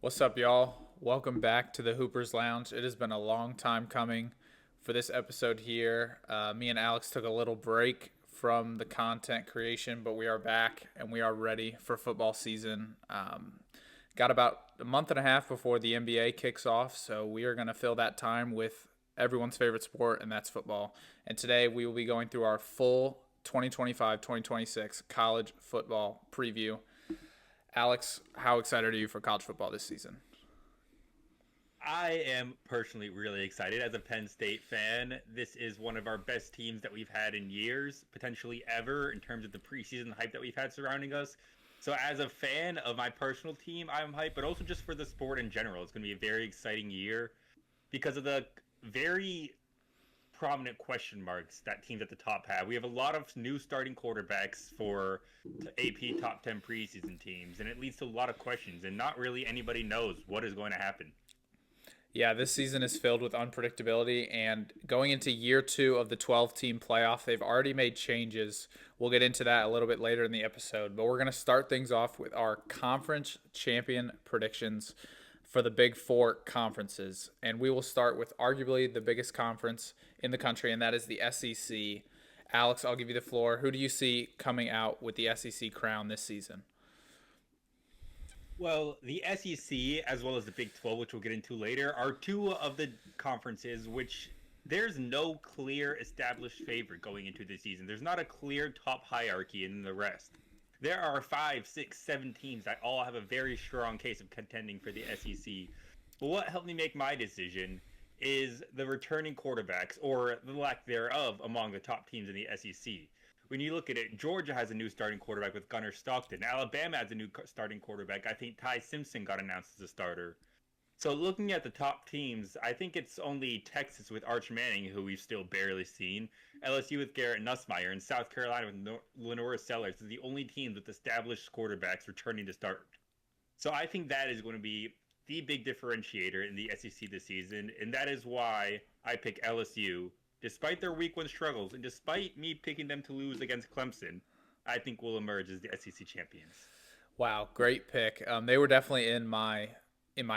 What's up, y'all? Welcome back to the Hoopers Lounge. It has been a long time coming for this episode here. Me and Alex took a little break from the content creation, but we are back and we are ready for football season. Got about a month and a half before the NBA kicks off, so we are going to fill that time with everyone's favorite sport, and that's football. And today we will be going through our full 2025-2026 college football preview. Alex, how excited are you for college football this season? I am personally really excited as a Penn State fan. This is one of our best teams that we've had in years, potentially ever, in terms of the preseason hype that we've had surrounding us. So, as a fan of my personal team, I'm hyped, but also just for the sport in general. It's going to be a very exciting year because of the very prominent question marks that teams at the top have. We have a lot of new starting quarterbacks for AP top 10 preseason teams, and it leads to a lot of questions, and not really anybody knows what is going to happen. Yeah, this season is filled with unpredictability, and going into year two of the 12-team playoff, they've already made changes. We'll get into that a little bit later in the episode, but we're going to start things off with our conference champion predictions for the Big Four conferences. And we will start with arguably the biggest conference in the country, and that is the SEC. Alex, I'll give you the floor. Who do you see coming out with the SEC crown this season? Well, the SEC as well as the Big 12, which we'll get into later, are two of the conferences which there's no clear established favorite going into the season. There's not a clear top hierarchy in the rest. There are five, six, seven teams that all have a very strong case of contending for the SEC. But what helped me make my decision is the returning quarterbacks, or the lack thereof, among the top teams in the SEC. When you look at it, Georgia has a new starting quarterback with Gunnar Stockton. Alabama has a new starting quarterback. I think Ty Simpson got announced as a starter. So looking at the top teams, I think it's only Texas with Arch Manning, who we've still barely seen, LSU with Garrett Nussmeier, and South Carolina with Lenora Sellers is the only teams with established quarterbacks returning to start. So I think that is going to be the big differentiator in the SEC this season, and that is why I pick LSU. Despite their week one struggles, and despite me picking them to lose against Clemson, I think will emerge as the SEC champions. Wow, great pick. They were definitely in my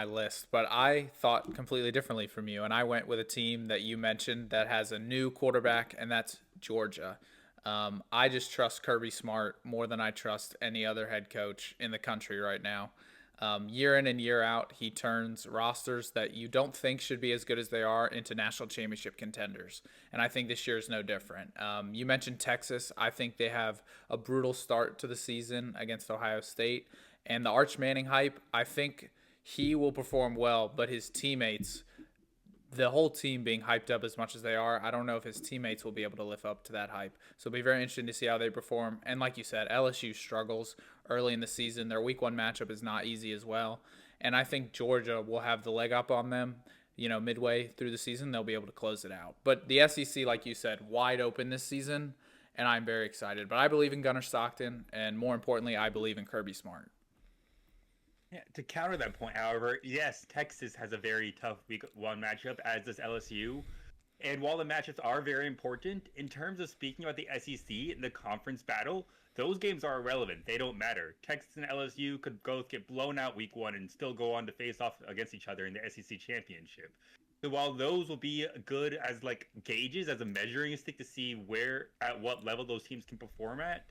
list, but I thought completely differently from you, and I went with a team that you mentioned that has a new quarterback, and that's Georgia. I just trust Kirby Smart more than I trust any other head coach in the country right now. Year in and year out, he turns rosters that you don't think should be as good as they are into national championship contenders. And I think this year is no different. You mentioned Texas. I think they have a brutal start to the season against Ohio State. And the Arch Manning hype, I think he will perform well, but his teammates, the whole team being hyped up as much as they are, I don't know if his teammates will be able to live up to that hype. So it'll be very interesting to see how they perform. And like you said, LSU struggles early in the season. Their week one matchup is not easy as well. And I think Georgia will have the leg up on them. Midway through the season, they'll be able to close it out. But the SEC, like you said, wide open this season, and I'm very excited. But I believe in Gunnar Stockton, and more importantly, I believe in Kirby Smart. Yeah, to counter that point, however, yes, Texas has a very tough week one matchup, as does LSU. And while the matchups are very important, in terms of speaking about the SEC and the conference battle, those games are irrelevant. They don't matter. Texas and LSU could both get blown out week one and still go on to face off against each other in the SEC championship. So while those will be good as like gauges, as a measuring stick to see where at what level those teams can perform at,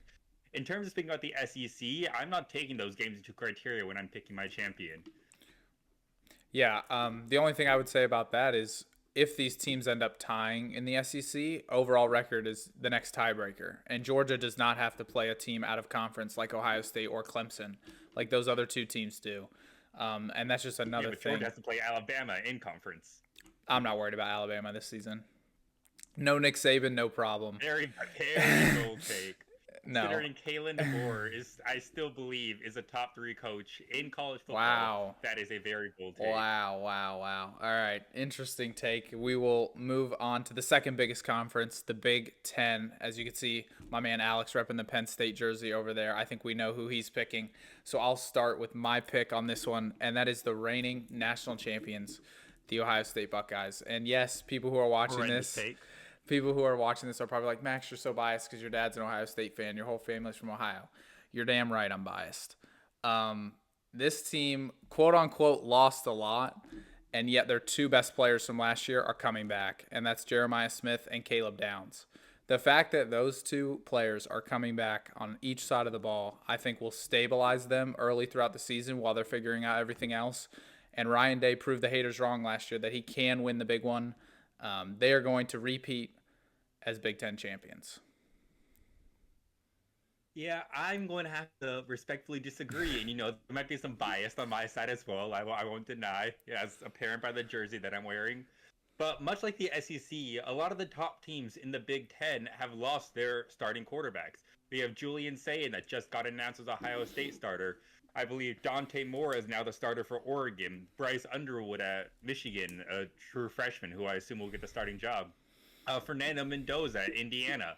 in terms of speaking about the SEC, I'm not taking those games into criteria when I'm picking my champion. Yeah, the only thing I would say about that is if these teams end up tying in the SEC, overall record is the next tiebreaker. And Georgia does not have to play a team out of conference like Ohio State or Clemson, like those other two teams do. And that's just Yeah, another but Georgia thing. has to play Alabama in conference. I'm not worried about Alabama this season. No Nick Saban, no problem. Very bold take. No. Considering Kalen DeBoer is, I still believe, is a top three coach in college football. Wow. That is a very bold take. Wow, wow, wow. All right, interesting take. We will move on to the second biggest conference, the Big Ten. As you can see, my man Alex repping the Penn State jersey over there. I think we know who he's picking. So I'll start with my pick on this one, and that is the reigning national champions, the Ohio State Buckeyes. And yes, Horrendous take. people who are watching this are probably like, Max, you're so biased because your dad's an Ohio State fan. Your whole family's from Ohio. You're damn right I'm biased. this team, quote unquote, lost a lot, and yet their two best players from last year are coming back, and that's Jeremiah Smith and Caleb Downs. The fact that those two players are coming back on each side of the ball, I think will stabilize them early throughout the season while they're figuring out everything else. And Ryan Day proved the haters wrong last year that he can win the big one. They are going to repeat as Big Ten champions. Yeah, I'm going to have to respectfully disagree. And, there might be some bias on my side as well. I won't deny, as apparent by the jersey that I'm wearing. But much like the SEC, a lot of the top teams in the Big Ten have lost their starting quarterbacks. We have Julian Sayin that just got announced as Ohio State starter. I believe Dante Moore is now the starter for Oregon. Bryce Underwood at Michigan, a true freshman who I assume will get the starting job. Fernando Mendoza at Indiana.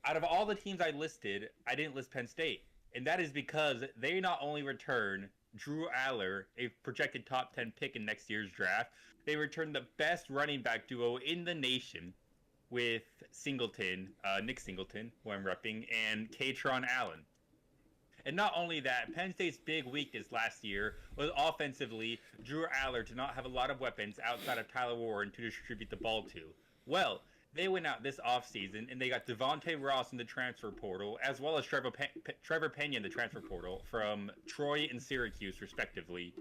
Out of all the teams I listed, I didn't list Penn State. And that is because they not only return Drew Aller, a projected top 10 pick in next year's draft, they return the best running back duo in the nation with Nick Singleton, who I'm repping, and Katron Allen. And not only that, Penn State's big weakness last year was offensively, Drew Aller did not have a lot of weapons outside of Tyler Warren to distribute the ball to. Well, they went out this offseason and they got Devontae Ross in the transfer portal, as well as Trevor Pena in the transfer portal from Troy and Syracuse, respectively.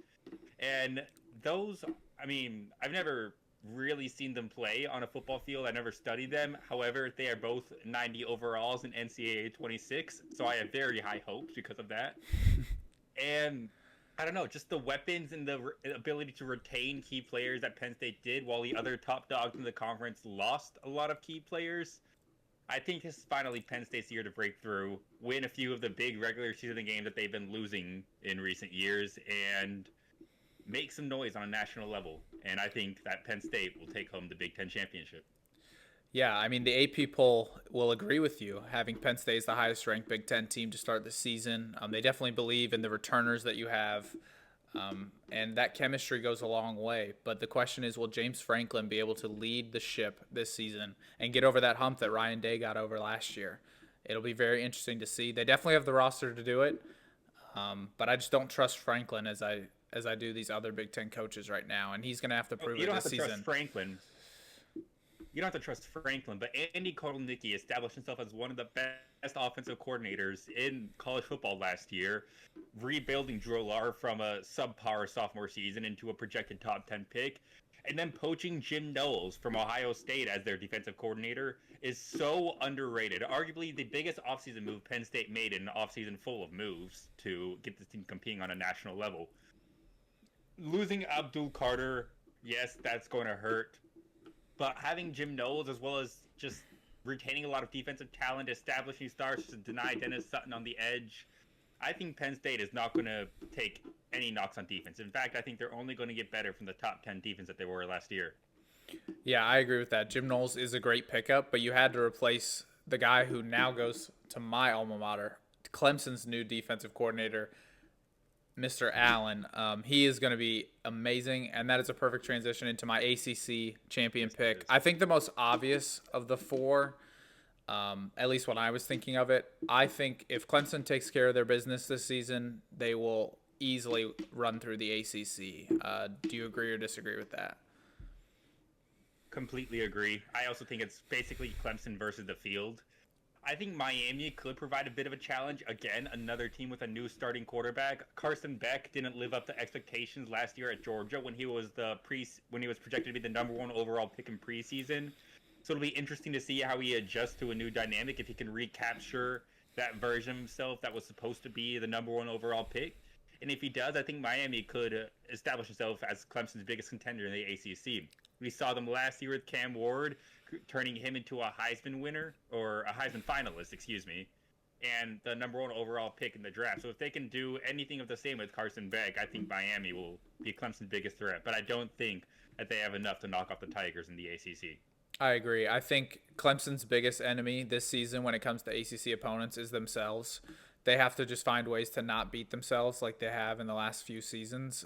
And those, I've never really seen them play on a football field. I never studied them. However, they are both 90 overalls in NCAA 26, so I have very high hopes because of that. And I don't know, just the weapons and the ability to retain key players that Penn State did, while the other top dogs in the conference lost a lot of key players. I think this is finally Penn State's year to break through, win a few of the big regular season games that they've been losing in recent years, and make some noise on a national level. And I think that Penn State will take home the Big Ten championship. Yeah, I mean, the AP poll will agree with you. Having Penn State as the highest ranked Big Ten team to start the season, they definitely believe in the returners that you have. And that chemistry goes a long way. But the question is, will James Franklin be able to lead the ship this season and get over that hump that Ryan Day got over last year? It'll be very interesting to see. They definitely have the roster to do it, but I just don't trust Franklin as I do these other Big Ten coaches right now, and he's going to have to prove You it don't this have to season. trust Franklin. You don't have to trust Franklin, but Andy Kotelnicki established himself as one of the best offensive coordinators in college football last year, rebuilding Drew Lar from a subpar sophomore season into a projected top 10 pick, and then poaching Jim Knowles from Ohio State as their defensive coordinator is so underrated. Arguably the biggest offseason move Penn State made in an offseason full of moves to get this team competing on a national level. Losing Abdul Carter, yes, that's going to hurt. But having Jim Knowles, as well as just retaining a lot of defensive talent, establishing stars to deny Dennis Sutton on the edge, I think Penn State is not going to take any knocks on defense. In fact, I think they're only going to get better from the top 10 defense that they were last year. Yeah, I agree with that. Jim Knowles is a great pickup, but you had to replace the guy who now goes to my alma mater, Clemson's new defensive coordinator, Mr. Allen. He is going to be amazing, and that is a perfect transition into my ACC champion pick. I think the most obvious of the four, at least when I was thinking of it, I think if Clemson takes care of their business this season, they will easily run through the ACC. Do you agree or disagree with that? Completely agree. I also think it's basically Clemson versus the field. I think Miami could provide a bit of a challenge. Again, another team with a new starting quarterback. Carson Beck didn't live up to expectations last year at Georgia when he was projected to be the number one overall pick in preseason. So it'll be interesting to see how he adjusts to a new dynamic, if he can recapture that version of himself that was supposed to be the number one overall pick. And if he does, I think Miami could establish himself as Clemson's biggest contender in the ACC. We saw them last year with Cam Ward, turning him into a Heisman winner, or a Heisman finalist, excuse me, and the number one overall pick in the draft. So if they can do anything of the same with Carson Beck, I think Miami will be Clemson's biggest threat. But I don't think that they have enough to knock off the Tigers in the ACC. I agree. I think Clemson's biggest enemy this season when it comes to ACC opponents is themselves. They have to just find ways to not beat themselves like they have in the last few seasons,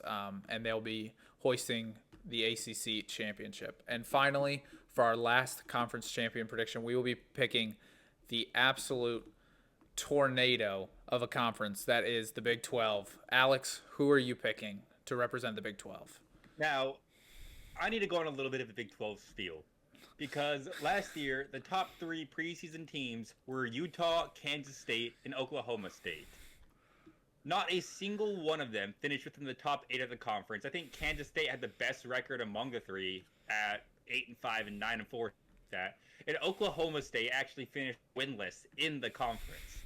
and they'll be hoisting the ACC championship. And finally, for our last conference champion prediction, we will be picking the absolute tornado of a conference that is the Big 12. Alex, who are you picking to represent the Big 12? Now, I need to go on a little bit of a Big 12 spiel because last year the top three preseason teams were Utah, Kansas State, and Oklahoma State. Not a single one of them finished within the top eight of the conference. I think Kansas State had the best record among the three at 8-5 and 9-4. That and Oklahoma State actually finished winless in the conference.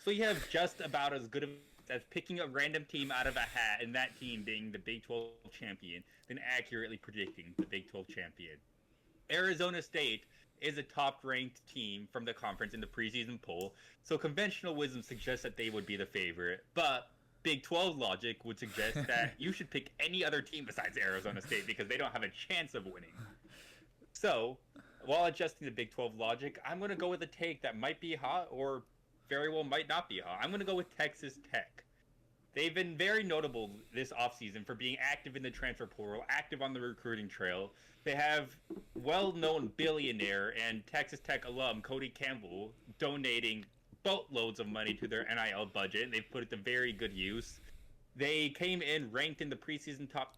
So you have just about as good of as picking a random team out of a hat and that team being the Big 12 champion than accurately predicting the Big 12 champion. Arizona State is a top-ranked team from the conference in the preseason poll, so conventional wisdom suggests that they would be the favorite. But Big 12 logic would suggest that you should pick any other team besides Arizona State because they don't have a chance of winning. So, while adjusting the Big 12 logic, I'm going to go with a take that might be hot or very well might not be hot. I'm going to go with Texas Tech. They've been very notable this offseason for being active in the transfer portal, active on the recruiting trail. They have well-known billionaire and Texas Tech alum Cody Campbell donating boatloads of money to their NIL budget. They've put it to very good use. They came in ranked in the preseason top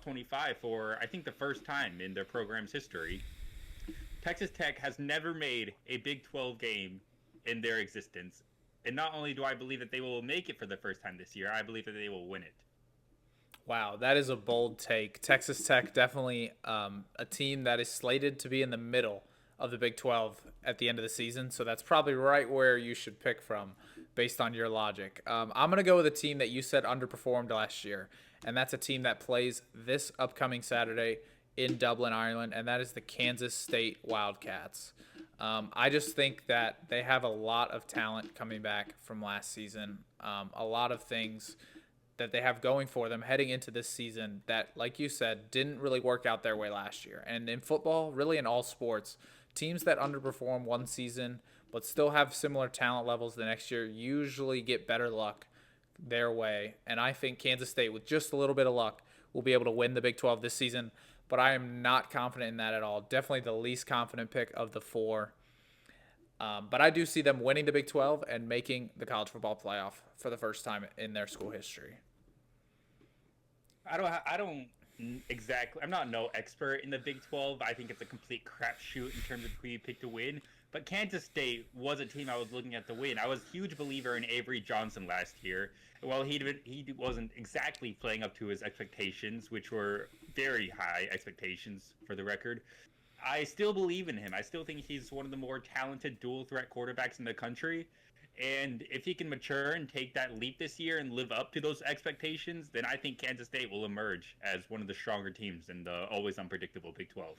25 for, I think, the first time in their program's history. Texas Tech has never made a Big 12 game in their existence. And not only do I believe that they will make it for the first time this year, I believe that they will win it. Wow, that is a bold take. Texas Tech definitely a team that is slated to be in the middle of the Big 12 at the end of the season. So that's probably right where you should pick from based on your logic. I'm going to go with a team that you said underperformed last year, and that's a team that plays this upcoming Saturday in Dublin, Ireland, and that is the Kansas State Wildcats. I just think that they have a lot of talent coming back from last season, a lot of things that they have going for them heading into this season that, like you said, didn't really work out their way last year. And in football, really in all sports, teams that underperform one season but still have similar talent levels the next year usually get better luck their way. And I think Kansas State, with just a little bit of luck, will be able to win the Big 12 this season. But I am not confident in that at all. Definitely the least confident pick of the four. But I do see them winning the Big 12 and making the college football playoff for the first time in their school history. I don't exactly. I'm not no expert in the Big 12. I think it's a complete crapshoot in terms of who you pick to win. But Kansas State was a team I was looking at to win. I was a huge believer in Avery Johnson last year. While he wasn't exactly playing up to his expectations, which were very high expectations for the record, I still believe in him. I still think he's one of the more talented dual threat quarterbacks in the country. And if he can mature and take that leap this year and live up to those expectations, then I think Kansas State will emerge as one of the stronger teams in the always unpredictable Big 12.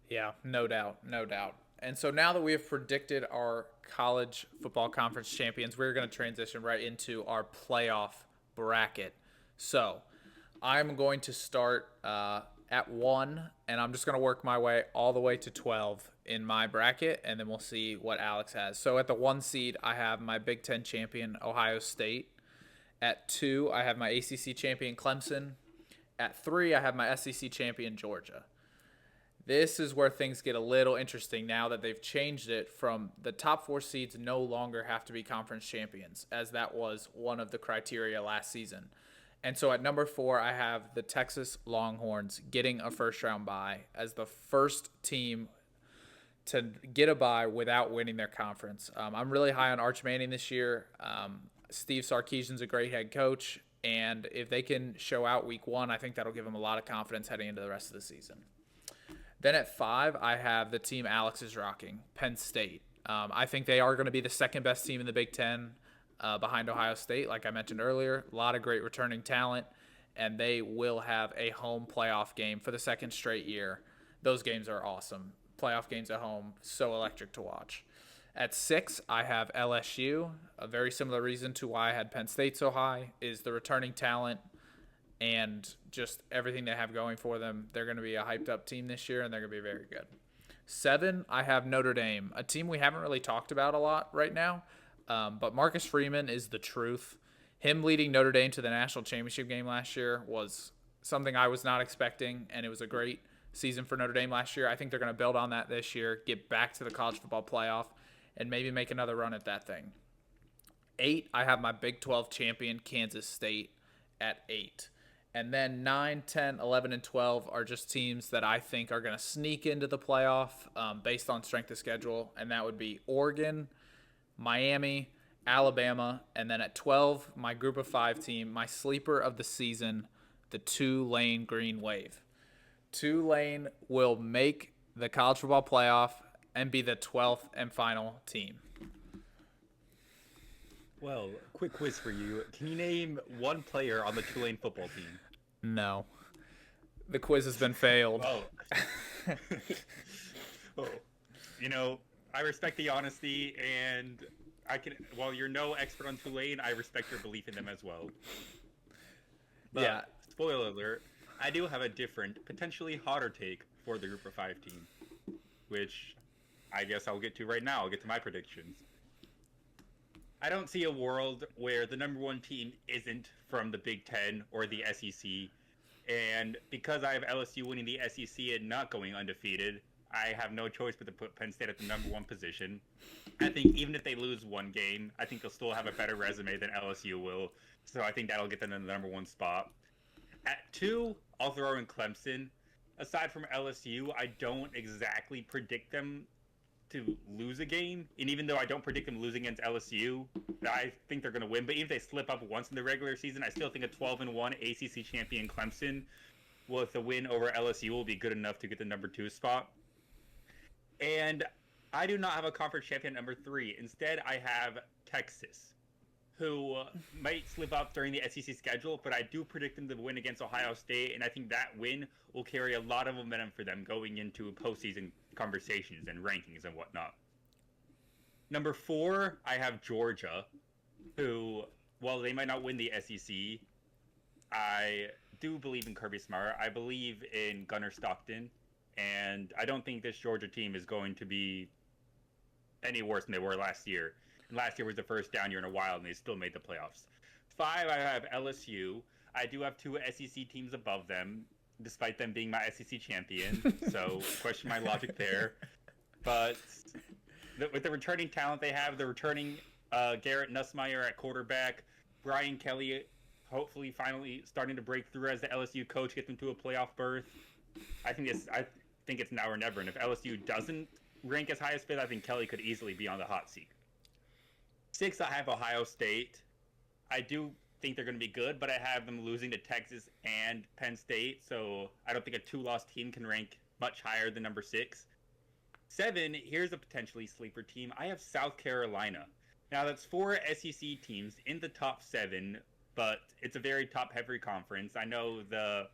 Yeah, no doubt, no doubt. And so now that we have predicted our college football conference champions, we're going to transition right into our playoff bracket. So I'm going to start at 1, and I'm just going to work my way all the way to 12 in my bracket, and then we'll see what Alex has. So at the 1 seed, I have my Big Ten champion, Ohio State. At 2, I have my ACC champion, Clemson. At 3, I have my SEC champion, Georgia. This is where things get a little interesting now that they've changed it from the top 4 seeds no longer have to be conference champions, as that was one of the criteria last season. And so at number 4, I have the Texas Longhorns getting a first-round bye as the first team to get a bye without winning their conference. I'm really high on Arch Manning this year. Steve Sarkisian's a great head coach, and if they can show out week 1, I think that'll give them a lot of confidence heading into the rest of the season. Then at 5, I have the team Alex is rocking, Penn State. I think they are going to be the second best team in the Big Ten behind Ohio State, like I mentioned earlier. A lot of great returning talent, and they will have a home playoff game for the second straight year. Those games are awesome. Playoff games at home, so electric to watch. At 6, I have LSU. A very similar reason to why I had Penn State so high is the returning talent and just everything they have going for them. They're going to be a hyped-up team this year, and they're going to be very good. 7, I have Notre Dame, a team we haven't really talked about a lot right now, but Marcus Freeman is the truth. Him leading Notre Dame to the national championship game last year was something I was not expecting, and it was a great season for Notre Dame last year. I think they're going to build on that this year, get back to the college football playoff, and maybe make another run at that thing. 8, I have my Big 12 champion, Kansas State, at 8. And then 9, 10, 11, and 12 are just teams that I think are going to sneak into the playoff based on strength of schedule. And that would be Oregon, Miami, Alabama. And then at 12, my group of 5 team, my sleeper of the season, the Tulane Green Wave. Tulane will make the college football playoff and be the 12th and final team. Well, quick quiz for you. Can you name one player on the Tulane football team? No. The quiz has been failed. Oh. Oh. You know, I respect the honesty, and while you're no expert on Tulane, I respect your belief in them as well. But, Yeah. spoiler alert, I do have a different, potentially hotter take for the group of 5 team, which I guess I'll get to right now. I'll get to my predictions. I don't see a world where the number 1 team isn't from the Big Ten or the SEC. And because I have LSU winning the SEC and not going undefeated, I have no choice but to put Penn State at the number 1 position. I think even if they lose one game, I think they'll still have a better resume than LSU will. So I think that'll get them in the number 1 spot. At 2, I'll throw in Clemson. Aside from LSU, I don't exactly predict them to lose a game. And even though I don't predict them losing against LSU, I think they're going to win. But even if they slip up once in the regular season, I still think a 12-1 ACC champion Clemson with a win over LSU will be good enough to get the number 2 spot. And I do not have a conference champion number 3. Instead, I have Texas, who might slip up during the SEC schedule, but I do predict them to win against Ohio State, and I think that win will carry a lot of momentum for them going into postseason conversations and rankings and whatnot. Number 4, I have Georgia, who, while they might not win the SEC, I do believe in Kirby Smart. I believe in Gunnar Stockton, and I don't think this Georgia team is going to be any worse than they were last year. Last year was the first down year in a while, and they still made the playoffs. 5, I have LSU. I do have 2 SEC teams above them, despite them being my SEC champion. So question my logic there. But with the returning talent they have, the returning Garrett Nussmeier at quarterback, Brian Kelly hopefully finally starting to break through as the LSU coach, get them to a playoff berth. I think it's now or never. And if LSU doesn't rank as high as 5th, I think Kelly could easily be on the hot seat. 6, I have Ohio State. I do think they're going to be good, but I have them losing to Texas and Penn State, so I don't think a 2-loss team can rank much higher than number 6. 7, here's a potentially sleeper team. I have South Carolina. Now, that's 4 SEC teams in the top 7, but it's a very top-heavy conference. I know the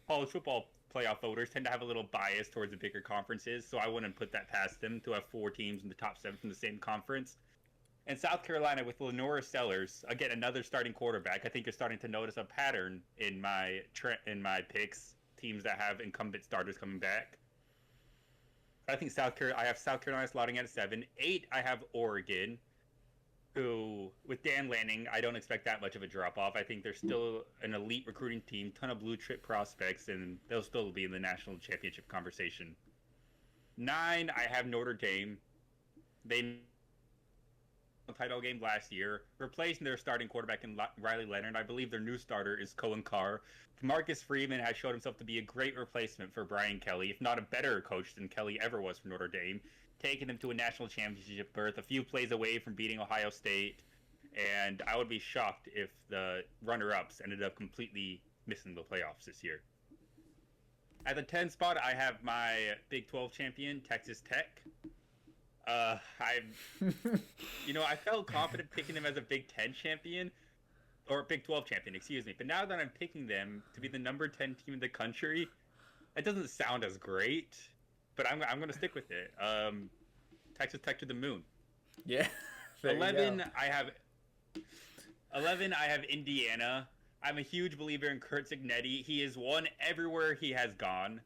college football playoff voters tend to have a little bias towards the bigger conferences, so I wouldn't put that past them to have 4 teams in the top 7 from the same conference. And South Carolina with Lenora Sellers, again, another starting quarterback. I think you're starting to notice a pattern in my picks, teams that have incumbent starters coming back. I think I have South Carolina slotting at 7. 8, I have Oregon, who, with Dan Lanning, I don't expect that much of a drop-off. I think they're still an elite recruiting team, ton of blue-chip prospects, and they'll still be in the national championship conversation. 9, I have Notre Dame. They title game last year, replacing their starting quarterback in Riley Leonard. I believe their new starter is Cohen Carr. Marcus Freeman has showed himself to be a great replacement for Brian Kelly, if not a better coach than Kelly ever was for Notre Dame, taking them to a national championship berth, a few plays away from beating Ohio State, and I would be shocked if the runner-ups ended up completely missing the playoffs this year. At the 10 spot, I have my Big 12 champion, Texas Tech. I felt confident picking them as a Big 10 champion, or Big 12 champion, excuse me. But now that I'm picking them to be the number 10 team in the country, it doesn't sound as great, but I'm going to stick with it. Texas Tech to the moon. Yeah. 11, I have Indiana. I'm a huge believer in Kurt Cignetti. He has won everywhere he has gone,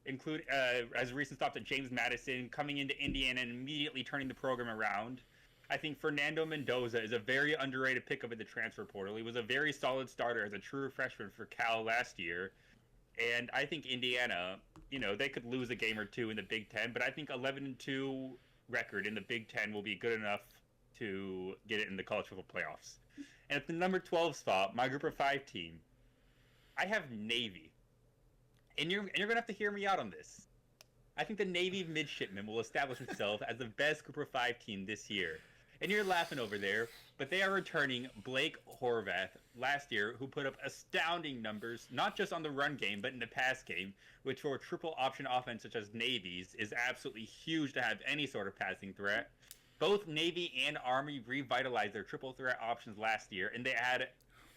include as a recent stop at James Madison, coming into Indiana and immediately turning the program around. I think Fernando Mendoza is a very underrated pickup in the transfer portal. He was a very solid starter as a true freshman for Cal last year. And I think Indiana, they could lose a game or two in the Big Ten, but I think 11-2 record in the Big Ten will be good enough to get it in the college football playoffs. And at the number 12 spot, my group of 5 team, I have Navy. And you're going to have to hear me out on this. I think the Navy midshipmen will establish itself as the best group of 5 team this year. And you're laughing over there, but they are returning Blake Horvath last year, who put up astounding numbers, not just on the run game, but in the pass game, which for a triple option offense such as Navy's is absolutely huge to have any sort of passing threat. Both Navy and Army revitalized their triple threat options last year, and they had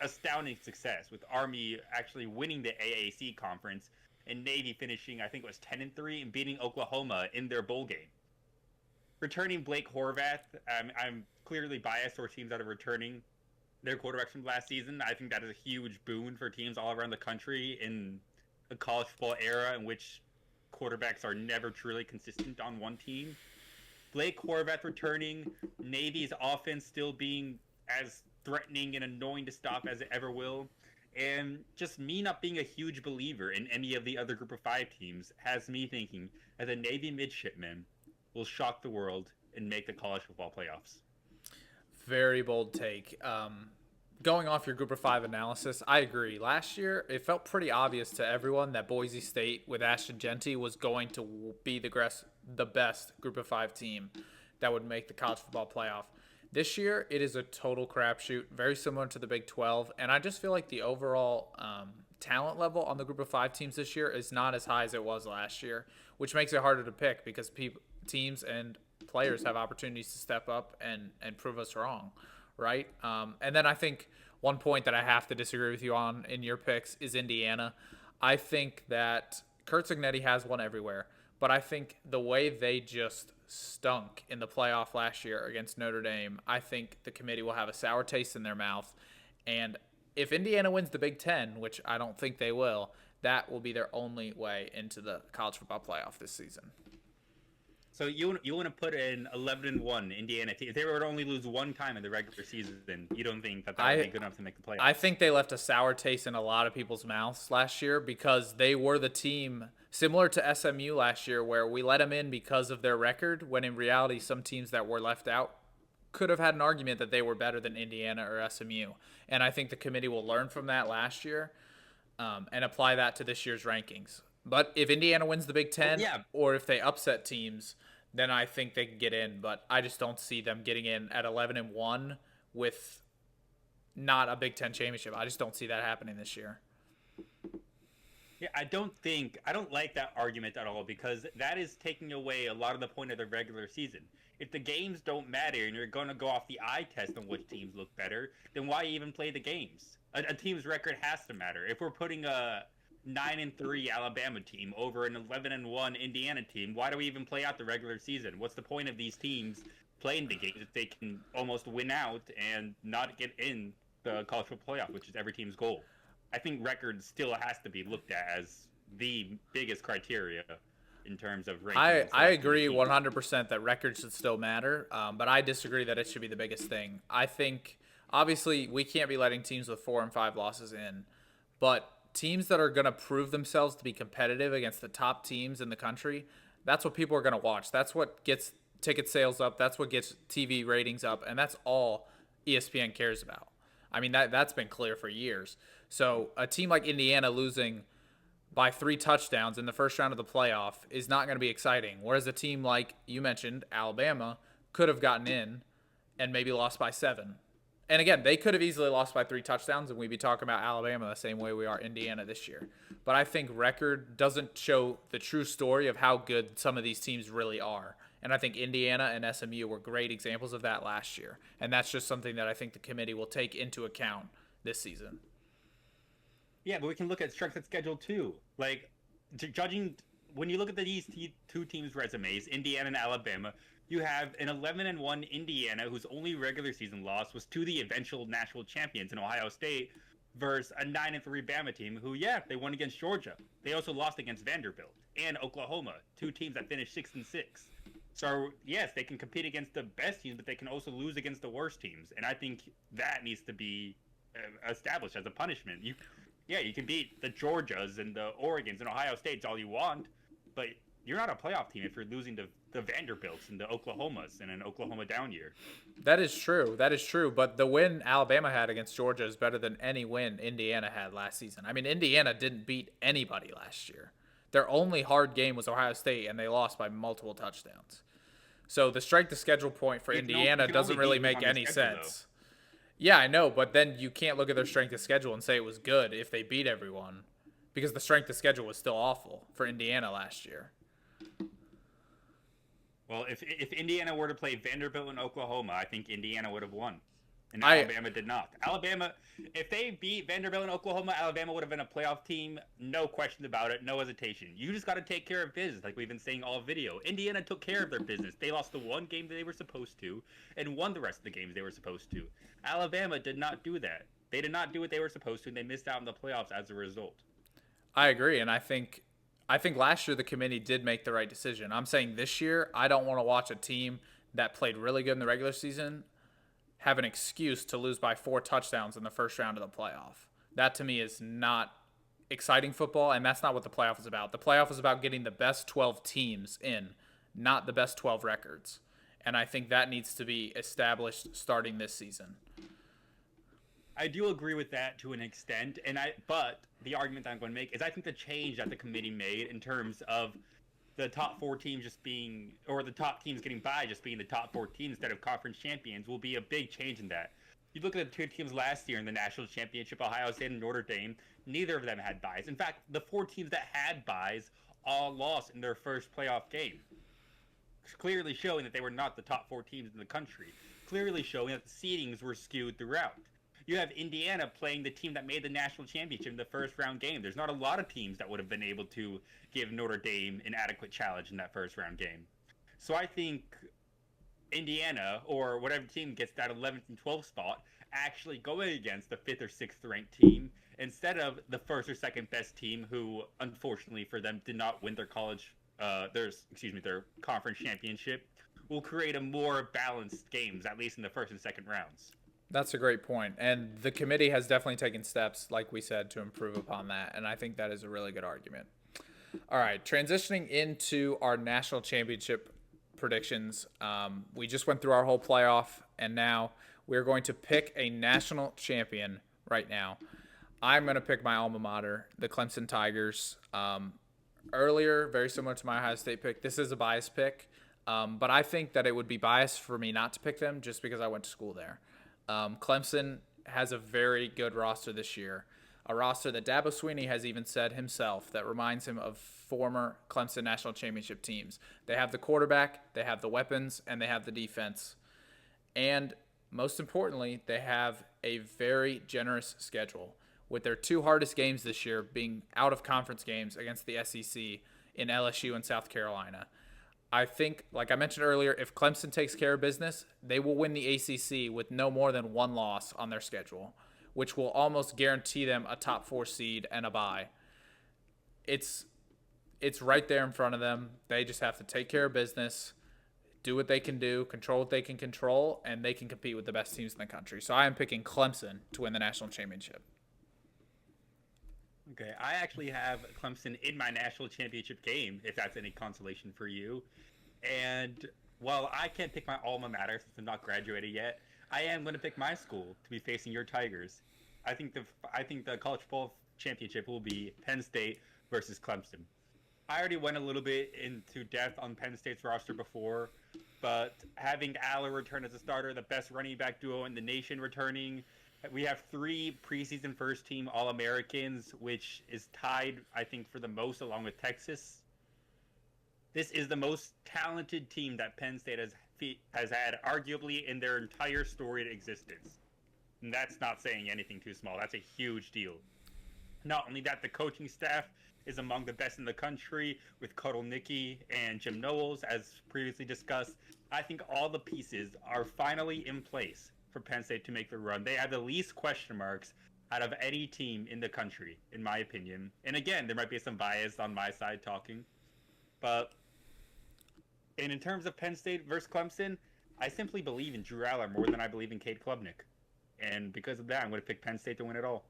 astounding success, with Army actually winning the AAC conference and Navy finishing, I think it was 10-3, and beating Oklahoma in their bowl game. Returning Blake Horvath, I'm clearly biased towards teams that are returning their quarterbacks from last season. I think that is a huge boon for teams all around the country in a college football era in which quarterbacks are never truly consistent on one team. Blake Horvath returning, Navy's offense still being as threatening and annoying to stop as it ever will, and just me not being a huge believer in any of the other group of 5 teams has me thinking that the Navy midshipmen will shock the world and make the college football playoffs. Very bold take. Going off your group of 5 analysis, I agree. Last year, it felt pretty obvious to everyone that Boise State with Ashton Genty was going to be the best group of 5 team that would make the college football playoff. This year, it is a total crapshoot, very similar to the Big 12, and I just feel like the overall talent level on the group of 5 teams this year is not as high as it was last year, which makes it harder to pick because teams and players have opportunities to step up and prove us wrong, right? And then I think one point that I have to disagree with you on in your picks is Indiana. I think that Kurt Cignetti has one everywhere, but I think the way they just stunk in the playoff last year against Notre Dame, I think the committee will have a sour taste in their mouth. And if Indiana wins the Big Ten, which I don't think they will, that will be their only way into the college football playoff this season. So you want to put an 11-1 Indiana team? If they were to only lose one time in the regular season, then you don't think that would be good enough to make the playoffs? I think they left a sour taste in a lot of people's mouths last year because they were the team similar to SMU last year where we let them in because of their record, when in reality some teams that were left out could have had an argument that they were better than Indiana or SMU. And I think the committee will learn from that last year and apply that to this year's rankings. But if Indiana wins the Big Ten, or if they upset teams, then I think they can get in. But I just don't see them getting in at 11-1 with not a Big Ten championship. I just don't see that happening this year. Yeah, I don't like that argument at all, because that is taking away a lot of the point of the regular season. If the games don't matter and you're going to go off the eye test on which teams look better, then why even play the games? A team's record has to matter. If we're putting a 9-3 Alabama team over an 11-1 Indiana team, why do we even play out the regular season? What's the point of these teams playing the games if they can almost win out and not get in the college football playoff, which is every team's goal? I think record still has to be looked at as the biggest criteria in terms of ranking. I agree 100% that records should still matter, but I disagree that it should be the biggest thing. I think, obviously, we can't be letting teams with 4 and 5 losses in, but teams that are going to prove themselves to be competitive against the top teams in the country, that's what people are going to watch. That's what gets ticket sales up. That's what gets TV ratings up, and that's all ESPN cares about. I mean, that's been clear for years. So a team like Indiana losing by 3 touchdowns in the first round of the playoff is not going to be exciting. Whereas a team like you mentioned, Alabama, could have gotten in and maybe lost by 7. And again, they could have easily lost by 3 touchdowns, and we'd be talking about Alabama the same way we are Indiana this year. But I think record doesn't show the true story of how good some of these teams really are. And I think Indiana and SMU were great examples of that last year. And that's just something that I think the committee will take into account this season. Yeah, but we can look at strength of schedule too. Like, judging, when you look at these 2 teams' resumes, Indiana and Alabama, you have an 11-1 Indiana whose only regular season loss was to the eventual national champions in Ohio State, versus a 9-3 Bama team who, they won against Georgia. They also lost against Vanderbilt and Oklahoma, 2 teams that finished 6-6. So, yes, they can compete against the best teams, but they can also lose against the worst teams. And I think that needs to be established as a punishment. You can beat the Georgias and the Oregons and Ohio States all you want, but You're not a playoff team if you're losing to the Vanderbilts and the Oklahomas in an Oklahoma down year. That is true. That is true. But the win Alabama had against Georgia is better than any win Indiana had last season. I mean, Indiana didn't beat anybody last year. Their only hard game was Ohio State, and they lost by multiple touchdowns. So the strength of schedule point for You Indiana can only doesn't really beat who's make on the any schedule, though. sense. Yeah, I know, but then you can't look at their strength of schedule and say it was good if they beat everyone, because the strength of schedule was still awful for Indiana last year. Well, if Indiana were to play Vanderbilt and Oklahoma, I think Indiana would have won. And I Alabama did not. Alabama, if they beat Vanderbilt and Oklahoma, Alabama would have been a playoff team. No questions about it. No hesitation. You just got to take care of business, like we've been saying all video. Indiana took care of their business. They lost the one game that they were supposed to and won the rest of the games they were supposed to. Alabama did not do that. They did not do what they were supposed to, and they missed out in the playoffs as a result. I agree, and I think last year the committee did make the right decision. I'm saying this year I don't want to watch a team that played really good in the regular season have an excuse to lose by 4 touchdowns in the first round of the playoff. That to me is not exciting football, and that's not what the playoff is about. The playoff is about getting the best 12 teams in, not the best 12 records. And I think that needs to be established starting this season. I do agree with that to an extent, but the argument that I'm going to make is I think the change that the committee made in terms of the top 4 teams just being, or the top teams getting by just being the top 4 teams instead of conference champions will be a big change in that. You look at the 2 teams last year in the national championship, Ohio State and Notre Dame, neither of them had byes. In fact, the 4 teams that had byes all lost in their first playoff game, clearly showing that they were not the top 4 teams in the country, clearly showing that the seedings were skewed throughout. You have Indiana playing the team that made the national championship in the first round game. There's not a lot of teams that would have been able to give Notre Dame an adequate challenge in that first round game. So I think Indiana, or whatever team gets that 11th and 12th spot, actually going against the 5th or 6th ranked team instead of the first or second best team, who unfortunately for them did not win their conference championship, will create a more balanced games, at least in the first and second rounds. That's a great point. And the committee has definitely taken steps, like we said, to improve upon that. And I think that is a really good argument. All right, transitioning into our national championship predictions. We just went through our whole playoff, and now we're going to pick a national champion right now. I'm going to pick my alma mater, the Clemson Tigers. Earlier, very similar to my Ohio State pick. This is a biased pick, but I think that it would be biased for me not to pick them just because I went to school there. Clemson has a very good roster this year, a roster that Dabo Swinney has even said himself that reminds him of former Clemson national championship teams. They have the quarterback, they have the weapons, and they have the defense. And most importantly, they have a very generous schedule, with their 2 hardest games this year being out-of-conference games against the SEC in LSU and South Carolina. I think, like I mentioned earlier, if Clemson takes care of business, they will win the ACC with no more than 1 loss on their schedule, which will almost guarantee them a top 4 seed and a bye. It's right there in front of them. They just have to take care of business, do what they can do, control what they can control, and they can compete with the best teams in the country. So I am picking Clemson to win the national championship. Okay, I actually have Clemson in my national championship game, if that's any consolation for you. And while I can't pick my alma mater since I'm not graduated yet, I am going to pick my school to be facing your Tigers. I think the college football championship will be Penn State versus Clemson. I already went a little bit into depth on Penn State's roster before, but having Aller return as a starter, the best running back duo in the nation returning, we have 3 preseason first-team All-Americans, which is tied, I think, for the most along with Texas. This is the most talented team that Penn State has had, arguably, in their entire storied existence. And that's not saying anything too small. That's a huge deal. Not only that, the coaching staff is among the best in the country, with Cuddle Nicky and Jim Knowles, as previously discussed. I think all the pieces are finally in place for Penn State to make the run. They have the least question marks out of any team in the country, in my opinion. And again, there might be some bias on my side talking. But and in terms of Penn State versus Clemson, I simply believe in Drew Aller more than I believe in Cade Klubnik. And because of that, I'm going to pick Penn State to win it all.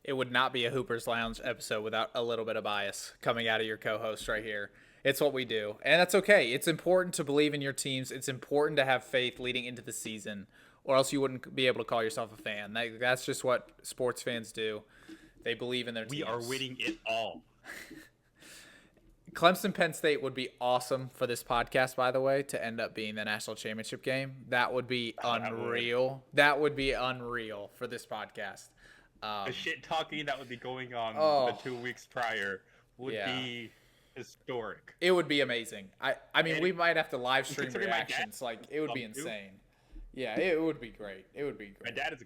It would not be a Hooper's Lounge episode without a little bit of bias coming out of your co-host right here. It's what we do. And that's okay. It's important to believe in your teams. It's important to have faith leading into the season, or else you wouldn't be able to call yourself a fan. That's just what sports fans do. They believe in their We are teams. winning it all. Clemson Penn State would be awesome for this podcast, by the way, to end up being the national championship game. That would be Oh, that would. unreal. That would be unreal for this podcast. The shit talking that would be going on the Oh, 2 weeks prior would yeah. be historic. It would be amazing. I mean, And we might have to live stream considering my dad reactions. Like, it would be too, insane. Yeah, it would be great. It would be my great. dad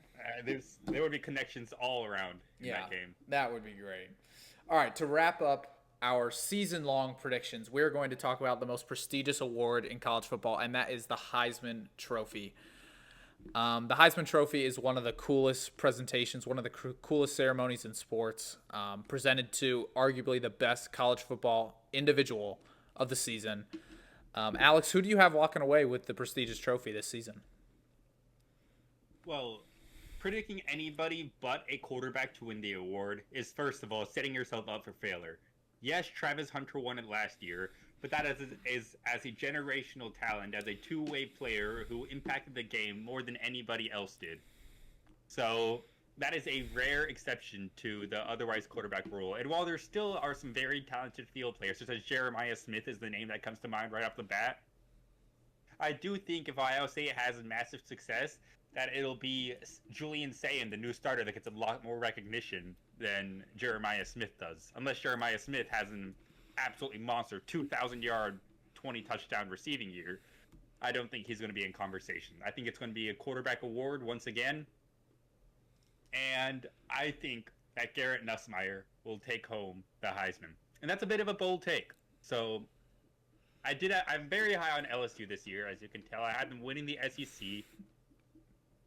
is. There would be connections all around in Yeah, that game. that would be great. All right, to wrap up our season-long predictions, we're going to talk about the most prestigious award in college football, and that is the Heisman Trophy. The Heisman Trophy is one of the coolest presentations, one of the coolest ceremonies in sports, presented to arguably the best college football individual of the season. Alex, who do you have walking away with the prestigious trophy this season? Well, predicting anybody but a quarterback to win the award is, first of all, setting yourself up for failure. Yes, Travis Hunter won it last year, but that is as a generational talent, as a two-way player who impacted the game more than anybody else did. So that is a rare exception to the otherwise quarterback rule. And while there still are some very talented field players, such as Jeremiah Smith is the name that comes to mind right off the bat, I do think if Ohio State has massive success, that it'll be Julian Sayin, the new starter, that gets a lot more recognition than Jeremiah Smith does. Unless Jeremiah Smith has an absolutely monster 2,000-yard, 20-touchdown receiving year, I don't think he's going to be in conversation. I think it's going to be a quarterback award once again. And I think that Garrett Nussmeier will take home the Heisman. And that's a bit of a bold take. So I'm very high on LSU this year, as you can tell. I have them winning the SEC.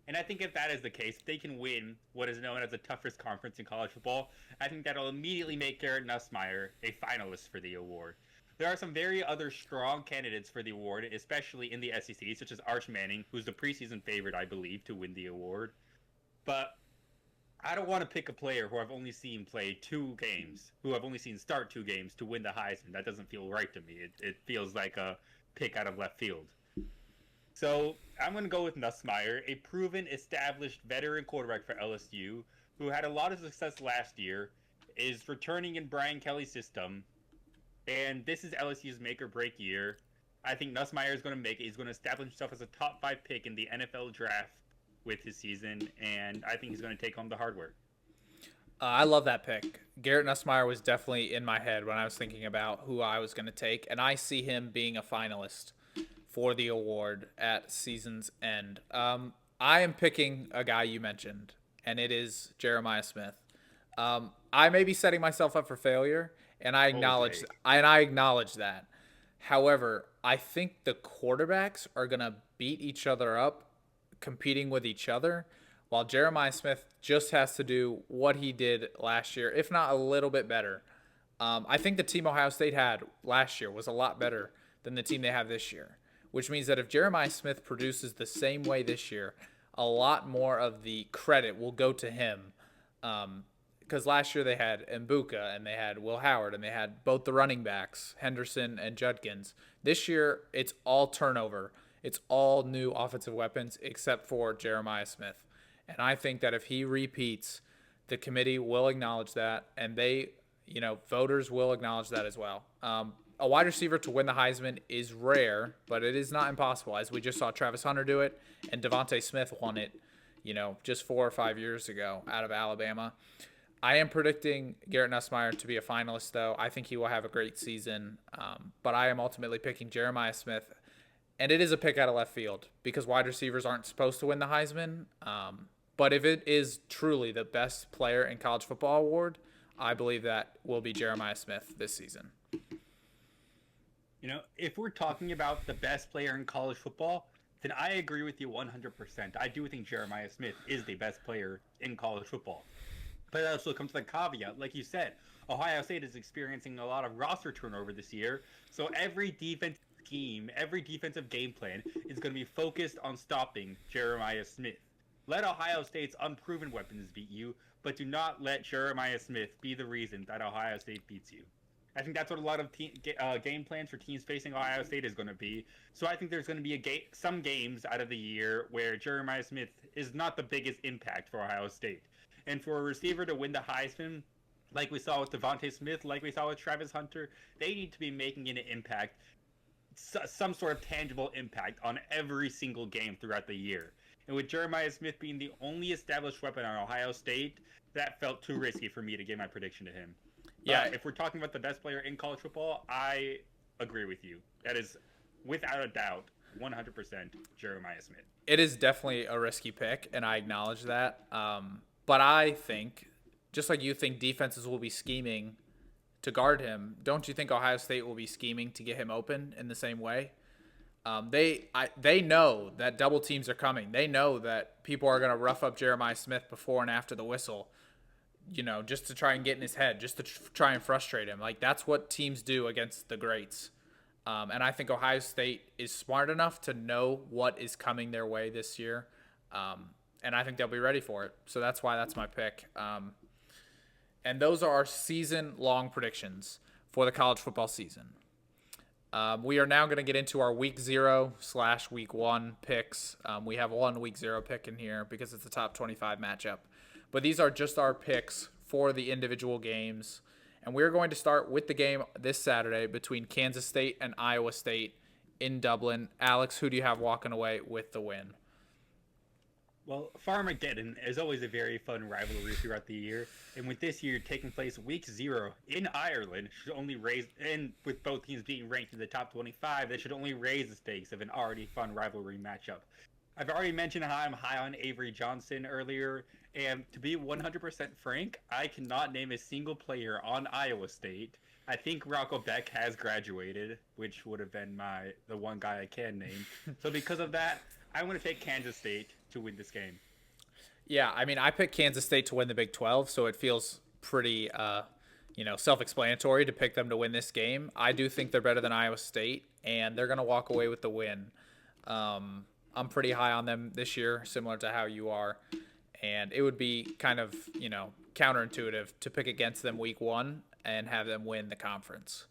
And I think if that is the case, if they can win what is known as the toughest conference in college football, I think that'll immediately make Garrett Nussmeier a finalist for the award. There are some very other strong candidates for the award, especially in the SEC, such as Arch Manning, who's the preseason favorite, I believe, to win the award. But I don't want to pick a player who I've only seen play 2 games, who I've only seen start 2 games to win the Heisman. That doesn't feel right to me. It feels like a pick out of left field. So I'm going to go with Nussmeier, a proven, established veteran quarterback for LSU, who had a lot of success last year, is returning in Brian Kelly's system, and this is LSU's make or break year. I think Nussmeier is going to make it. He's going to establish himself as a top 5 pick in the NFL draft with his season, and I think he's going to take home the hardware. I love that pick. Garrett Nussmeier was definitely in my head when I was thinking about who I was going to take, and I see him being a finalist for the award at season's end. I am picking a guy you mentioned, and it is Jeremiah Smith. I may be setting myself up for failure, and I acknowledge that. However, I think the quarterbacks are gonna beat each other up, competing with each other, while Jeremiah Smith just has to do what he did last year, if not a little bit better. I think the team Ohio State had last year was a lot better than the team they have this year, which means that if Jeremiah Smith produces the same way this year, a lot more of the credit will go to him. Because last year they had Mbuka and they had Will Howard and they had both the running backs, Henderson and Judkins. This year, it's all turnover. It's all new offensive weapons except for Jeremiah Smith. And I think that if he repeats, the committee will acknowledge that, and voters will acknowledge that as well. A wide receiver to win the Heisman is rare, but it is not impossible, as we just saw Travis Hunter do it, and Devontae Smith won it, just 4 or 5 years ago out of Alabama. I am predicting Garrett Nussmeier to be a finalist, though. I think he will have a great season, but I am ultimately picking Jeremiah Smith, and it is a pick out of left field because wide receivers aren't supposed to win the Heisman. But if it is truly the best player in college football award, I believe that will be Jeremiah Smith this season. If we're talking about the best player in college football, then I agree with you 100%. I do think Jeremiah Smith is the best player in college football. But that also comes to the caveat. Like you said, Ohio State is experiencing a lot of roster turnover this year. So every defensive scheme, every defensive game plan is going to be focused on stopping Jeremiah Smith. Let Ohio State's unproven weapons beat you, but do not let Jeremiah Smith be the reason that Ohio State beats you. I think that's what a lot of game plans for teams facing Ohio State is going to be. So I think there's going to be some games out of the year where Jeremiah Smith is not the biggest impact for Ohio State. And for a receiver to win the Heisman, like we saw with Devontae Smith, like we saw with Travis Hunter, they need to be making an impact, some sort of tangible impact on every single game throughout the year. And with Jeremiah Smith being the only established weapon on Ohio State, that felt too risky for me to give my prediction to him. Yeah, But if we're talking about the best player in college football, I agree with you. That is, without a doubt, 100% Jeremiah Smith. it is definitely a risky pick, and I acknowledge that. But I think, just like you think defenses will be scheming to guard him, don't you think Ohio State will be scheming to get him open in the same way? They know that double teams are coming. They know that people are going to rough up Jeremiah Smith before and after the whistle, just to try and get in his head, just to try and frustrate him. Like, that's what teams do against the greats. And I think Ohio State is smart enough to know what is coming their way this year. And I think they'll be ready for it. So that's why that's my pick. And those are our season-long predictions for the college football season. We are now going to get into our week 0/week 1 picks. We have one week 0 pick in here because it's a top 25 matchup. But these are just our picks for the individual games. And we're going to start with the game this Saturday between Kansas State and Iowa State in Dublin. Alex, who do you have walking away with the win? Well, Farmageddon is always a very fun rivalry throughout the year, and with this year taking place week 0 in Ireland, should only raise, and with both teams being ranked in the top 25, that should only raise the stakes of an already fun rivalry matchup. I've already mentioned how I'm high on Avery Johnson earlier, and to be 100% frank, I cannot name a single player on Iowa State. I think Rocco Beck has graduated, which would have been the one guy I can name. So because of that, I'm going to take Kansas State to win this game. Yeah, I mean, I picked Kansas State to win the Big 12, so it feels pretty, self-explanatory to pick them to win this game. I do think they're better than Iowa State, and they're going to walk away with the win. I'm pretty high on them this year, similar to how you are, and it would be kind of, counterintuitive to pick against them week 1 and have them win the conference.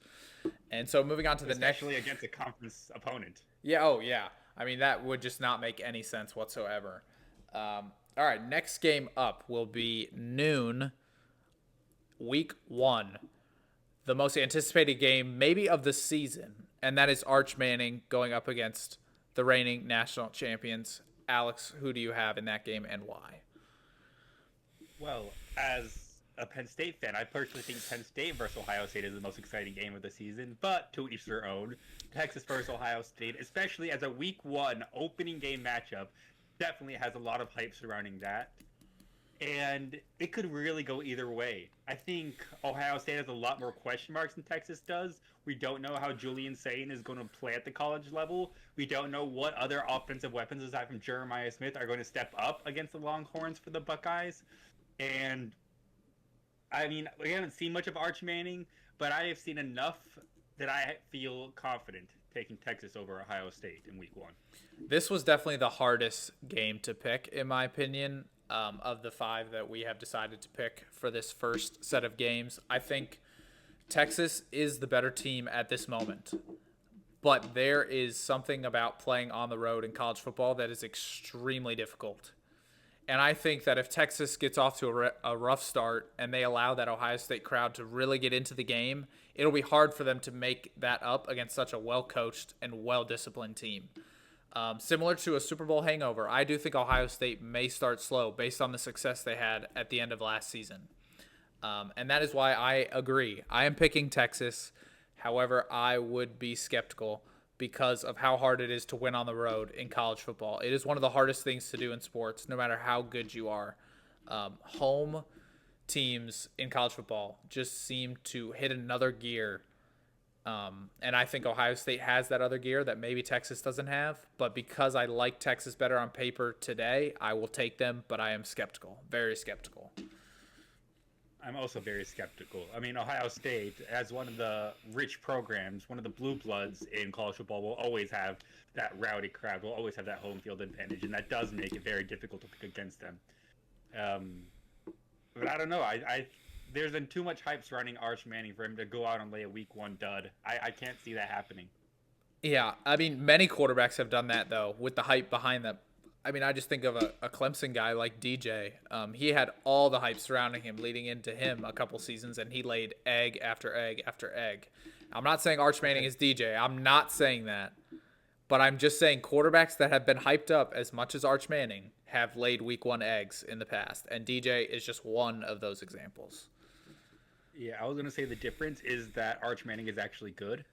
And so moving on to the next, especially against a conference opponent. Yeah. Oh, yeah. I mean, that would just not make any sense whatsoever. All right. Next game up will be noon, week 1. The most anticipated game, maybe of the season. And that is Arch Manning going up against the reigning national champions. Alex, who do you have in that game and why? Well, as a Penn State fan, I personally think Penn State versus Ohio State is the most exciting game of the season, but to each their own. Texas versus Ohio State, especially as a week 1 opening game matchup, definitely has a lot of hype surrounding that. And it could really go either way. I think Ohio State has a lot more question marks than Texas does. We don't know how Julian Sain is going to play at the college level. We don't know what other offensive weapons, aside from Jeremiah Smith, are going to step up against the Longhorns for the Buckeyes. And I mean, we haven't seen much of Arch Manning, but I have seen enough that I feel confident taking Texas over Ohio State in week 1. This was definitely the hardest game to pick, in my opinion, of the 5 that we have decided to pick for this first set of games. I think Texas is the better team at this moment, but there is something about playing on the road in college football that is extremely difficult. And I think that if Texas gets off to a rough start and they allow that Ohio State crowd to really get into the game, it'll be hard for them to make that up against such a well-coached and well-disciplined team. Similar to a Super Bowl hangover, I do think Ohio State may start slow based on the success they had at the end of last season. And that is why I agree. I am picking Texas. However, I would be skeptical because of how hard it is to win on the road in college football. It is one of the hardest things to do in sports, no matter how good you are. Home teams in college football just seem to hit another gear. And I think Ohio State has that other gear that maybe Texas doesn't have. But because I like Texas better on paper today, I will take them, but I am skeptical, very skeptical. I'm also very skeptical. I mean, Ohio State, as one of the rich programs, one of the blue bloods in college football, will always have that rowdy crowd, will always have that home field advantage, and that does make it very difficult to pick against them. But I don't know. I there's been too much hype surrounding Arch Manning for him to go out and lay a week one dud. I can't see that happening. Yeah, I mean, many quarterbacks have done that though, with the hype behind them. I mean, I just think of a Clemson guy like DJ. He had all the hype surrounding him leading into him a couple seasons, and he laid egg after egg after egg. I'm not saying Arch Manning Okay. is DJ. I'm not saying that. But I'm just saying quarterbacks that have been hyped up as much as Arch Manning have laid week one eggs in the past. And DJ is just one of those examples. Yeah, I was gonna say the difference is that Arch Manning is actually good.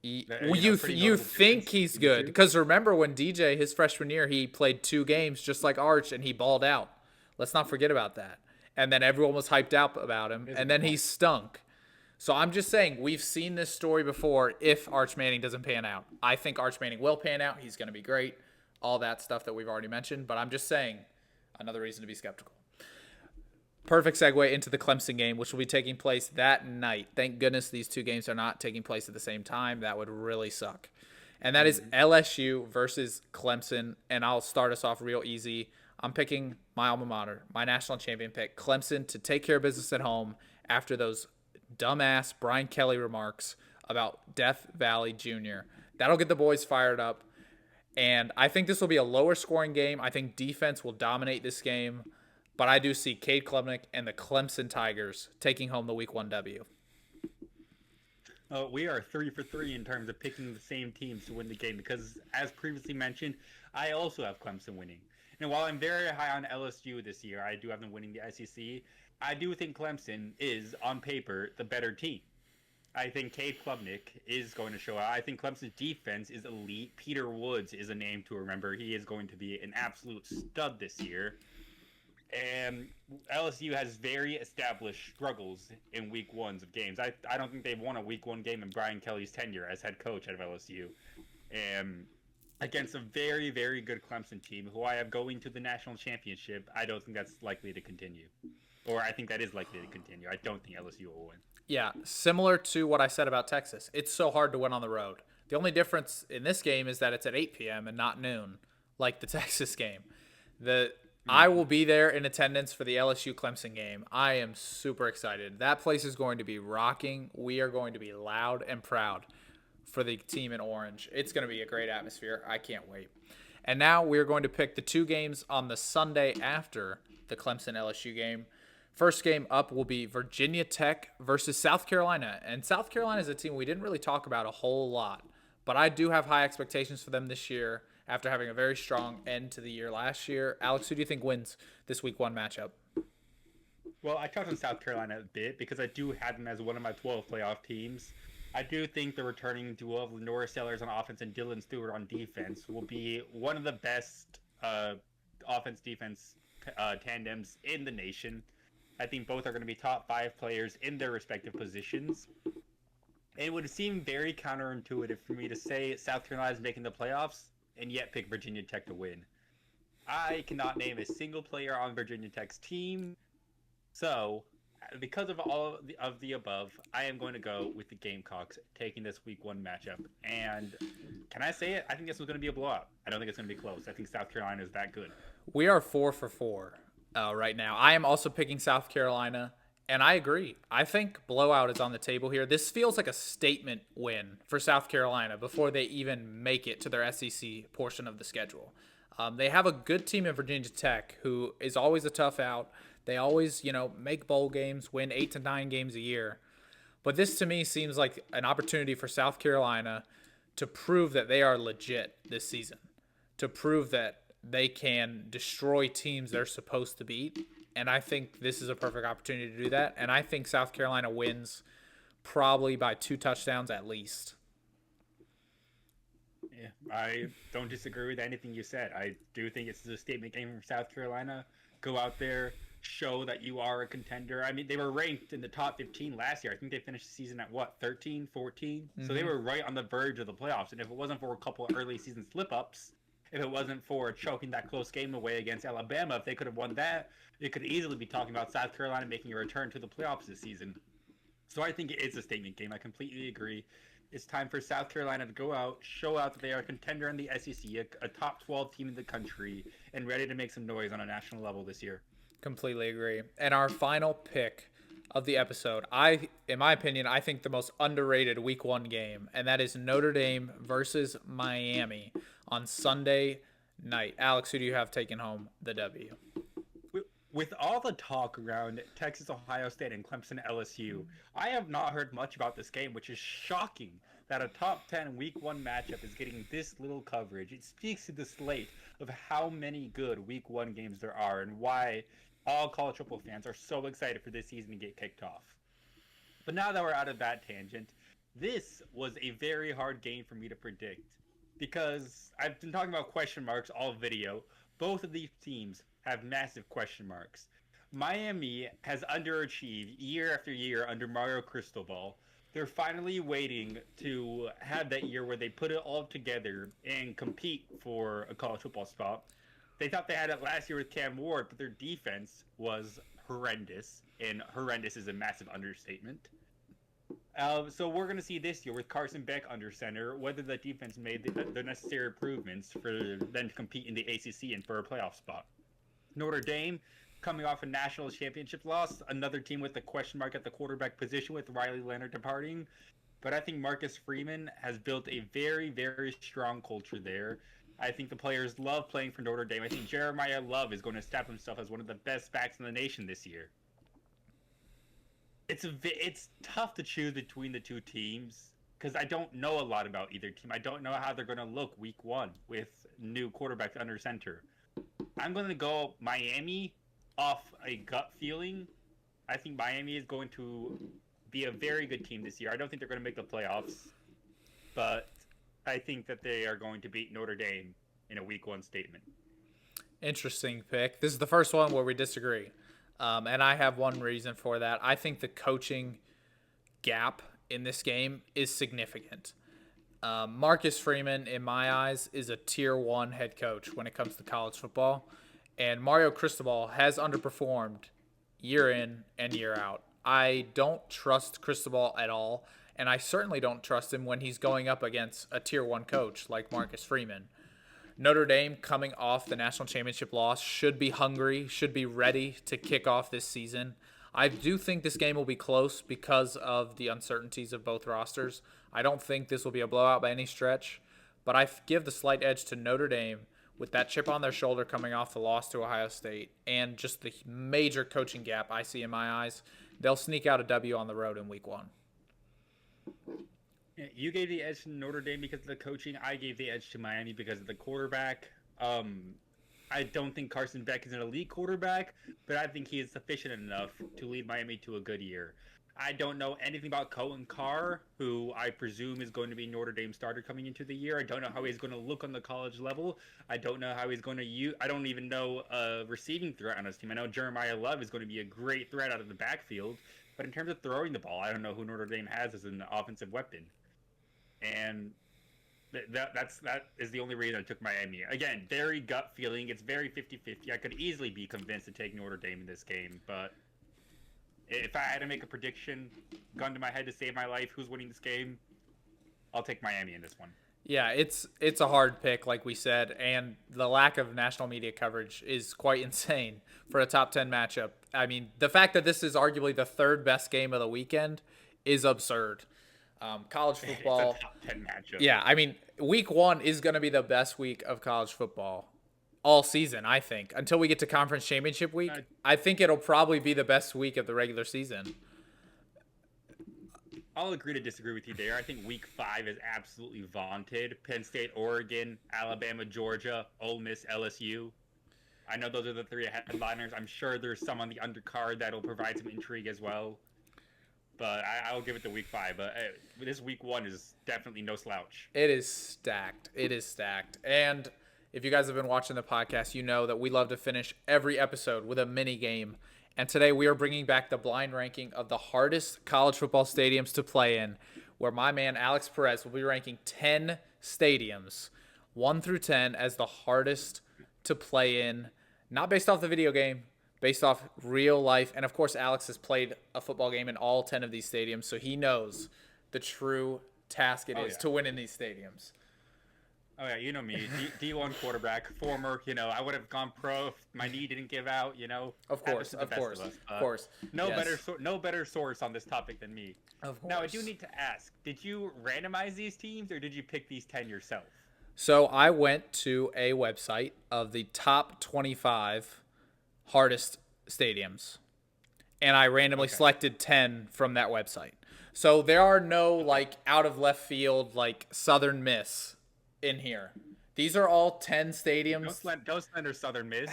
Well, Pretty you notable think difference he's between the good two. because remember when DJ his freshman year he played 2 games just like Arch and he balled out. Let's not forget about that. And then everyone was hyped out about him, That is a and good then he point. stunk. So I'm just saying we've seen this story before. If Arch Manning doesn't pan out, I think Arch Manning will pan out. He's going to be great. All that stuff that we've already mentioned. But I'm just saying another reason to be skeptical. Perfect segue into the Clemson game, which will be taking place that night. Thank goodness these 2 games are not taking place at the same time. That would really suck. And that is Hmm. LSU versus Clemson. And I'll start us off real easy. I'm picking my alma mater, my national champion pick, Clemson, to take care of business at home after those dumbass Brian Kelly remarks about Death Valley Jr. That'll get the boys fired up. And I think this will be a lower scoring game. I think defense will dominate this game. But I do see Cade Klubnik and the Clemson Tigers taking home the week one W. We are 3 for 3 in terms of picking the same teams to win the game because, as previously mentioned, I also have Clemson winning. And while I'm very high on LSU this year, I do have them winning the SEC. I do think Clemson is, on paper, the better team. I think Cade Klubnik is going to show out. I think Clemson's defense is elite. Peter Woods is a name to remember. He is going to be an absolute stud this year. And LSU has very established struggles in week ones of games. I don't think they've won a week one game in Brian Kelly's tenure as head coach out of LSU. And against a very, very good Clemson team who I have going to the national championship, I don't think that's likely to continue. Or I think that is likely to continue. I don't think LSU will win. Yeah, similar to what I said about Texas. It's so hard to win on the road. The only difference in this game is that it's at 8 p.m. and not noon, like the Texas game. The I will Mm-hmm. be there in attendance for the LSU Clemson game. I am super excited. That place is going to be rocking. We are going to be loud and proud for the team in orange. It's going to be a great atmosphere. I can't wait. And now we're going to pick the 2 games on the Sunday after the Clemson LSU game. First game up will be Virginia Tech versus South Carolina. And South Carolina is a team we didn't really talk about a whole lot, but I do have high expectations for them this year after having a very strong end to the year last year. Alex, who do you think wins this week one matchup? Well, I touched on South Carolina a bit because I do have them as one of my 12 playoff teams. I do think the returning duo of Lenore Sellers on offense and Dylan Stewart on defense will be one of the best offense defense tandems in the nation. I think both are going to be top five players in their respective positions. It would seem very counterintuitive for me to say South Carolina is making the playoffs and yet pick Virginia Tech to win. I cannot name a single player on Virginia Tech's team. So, because of all of the above, I am going to go with the Gamecocks taking this week one matchup. And can I say it? I think this was going to be a blowout. I don't think it's going to be close. I think South Carolina is that good. We are 4 for 4 right now. I am also picking South Carolina, and I agree. I think blowout is on the table here. This feels like a statement win for South Carolina before they even make it to their SEC portion of the schedule. They have a good team in Virginia Tech who is always a tough out. They always, make bowl games, win 8 to 9 games a year. But this to me seems like an opportunity for South Carolina to prove that they are legit this season, to prove that they can destroy teams they're supposed to beat. And I think this is a perfect opportunity to do that. And I think South Carolina wins probably by 2 touchdowns at least. Yeah, I don't disagree with anything you said. I do think it's a statement game from South Carolina. Go out there, show that you are a contender. I mean, they were ranked in the top 15 last year. I think they finished the season at what, 13, 14? So they Mm-hmm. were right on the verge of the playoffs. And if it wasn't for a couple of early season slip ups, if it wasn't for choking that close game away against Alabama, if they could have won that, it could easily be talking about South Carolina making a return to the playoffs this season. So I think it is a statement game. I completely agree. It's time for South Carolina to go out, show out that they are a contender in the SEC, a top 12 team in the country, and ready to make some noise on a national level this year. Completely agree. And our final pick of the episode. In my opinion, I think the most underrated week 1 game, and that is Notre Dame versus Miami on Sunday night. Alex, who do you have taking home the W? With all the talk around Texas, Ohio State, and Clemson LSU, I have not heard much about this game, which is shocking that a top 10 week 1 matchup is getting this little coverage. It speaks to the slate of how many good week 1 games there are and why all college football fans are so excited for this season to get kicked off. But now that we're out of that tangent, this was a very hard game for me to predict because I've been talking about question marks all video. Both of these teams have massive question marks. Miami has underachieved year after year under Mario Cristobal. They're finally waiting to have that year where they put it all together and compete for a college football spot. They thought they had it last year with Cam Ward, but their defense was horrendous, and horrendous is a massive understatement. So we're going to see this year with Carson Beck under center whether the defense made the necessary improvements for them to compete in the ACC and for a playoff spot. Notre Dame, coming off a national championship loss, another team with a question mark at the quarterback position with Riley Leonard departing. But I think Marcus Freeman has built a very, very strong culture there. I think the players love playing for Notre Dame. I think Jeremiah Love is going to establish himself as one of the best backs in the nation this year. It's tough to choose between the two teams because I don't know a lot about either team. I don't know how they're going to look week 1 with new quarterbacks under center. I'm going to go Miami off a gut feeling. I think Miami is going to be a very good team this year. I don't think they're going to make the playoffs, but I think that they are going to beat Notre Dame in a week 1 statement. Interesting pick. This is the first one where we disagree. And I have one reason for that. I think the coaching gap in this game is significant. Marcus Freeman, in my eyes, is a tier 1 head coach when it comes to college football. And Mario Cristobal has underperformed year in and year out. I don't trust Cristobal at all. And I certainly don't trust him when he's going up against a tier 1 coach like Marcus Freeman. Notre Dame, coming off the national championship loss, should be hungry, should be ready to kick off this season. I do think this game will be close because of the uncertainties of both rosters. I don't think this will be a blowout by any stretch, but I give the slight edge to Notre Dame with that chip on their shoulder coming off the loss to Ohio State and just the major coaching gap I see in my eyes. They'll sneak out a W on the road in week 1. You gave the edge to Notre Dame because of the coaching. I gave the edge to Miami because of the quarterback. I don't think Carson Beck is an elite quarterback, but I think he is sufficient enough to lead Miami to a good year. I don't know anything about Cohen Carr, who I presume is going to be Notre Dame starter coming into the year. I don't know how he's going to look on the college level. I don't know how he's going to use. I don't even know a receiving threat on his team. I know Jeremiah Love is going to be a great threat out of the backfield, but in terms of throwing the ball, I don't know who Notre Dame has as an offensive weapon. And that is the only reason I took Miami. Again, very gut feeling. It's very 50-50. I could easily be convinced to take Notre Dame in this game, but if I had to make a prediction, gun to my head to save my life, who's winning this game, I'll take Miami in this one. Yeah, it's a hard pick, like we said, and the lack of national media coverage is quite insane for a top 10 matchup. I mean, the fact that this is arguably the 3rd best game of the weekend is absurd. College football. It's a top 10 matchup. Yeah, I mean, week 1 is going to be the best week of college football all season, I think. Until we get to conference championship week, I think it'll probably be the best week of the regular season. I'll agree to disagree with you there. I think week 5 is absolutely vaunted. Penn State, Oregon, Alabama, Georgia, Ole Miss, LSU. I know those are the 3 headliners. I'm sure there's some on the undercard that'll provide some intrigue as well. But I'll give it to week 5. But this week 1 is definitely no slouch. It is stacked. It is stacked. And if you guys have been watching the podcast, you know that we love to finish every episode with a mini game. And today we are bringing back the blind ranking of the hardest college football stadiums to play in, where my man Alex Perez will be ranking 10 stadiums, 1 through 10, as the hardest to play in, not based off the video game, based off real life. And of course, Alex has played a football game in all 10 of these stadiums, so he knows the true task it is to win in these stadiums. Oh yeah, you know me, D1 quarterback, former. I would have gone pro if my knee didn't give out. Of Happens course, to the of best of course, us. of course. Yes, No better source on this topic than me. of Now I do course. need to ask: did you randomize these teams, or did you pick these 10 yourself? So I went to a website of the top 25 hardest stadiums, and I randomly Okay. selected 10 from that website. So there are no Okay. like out of left field like Southern Miss in here. These are all 10 stadiums. Don't slander Southern Miss.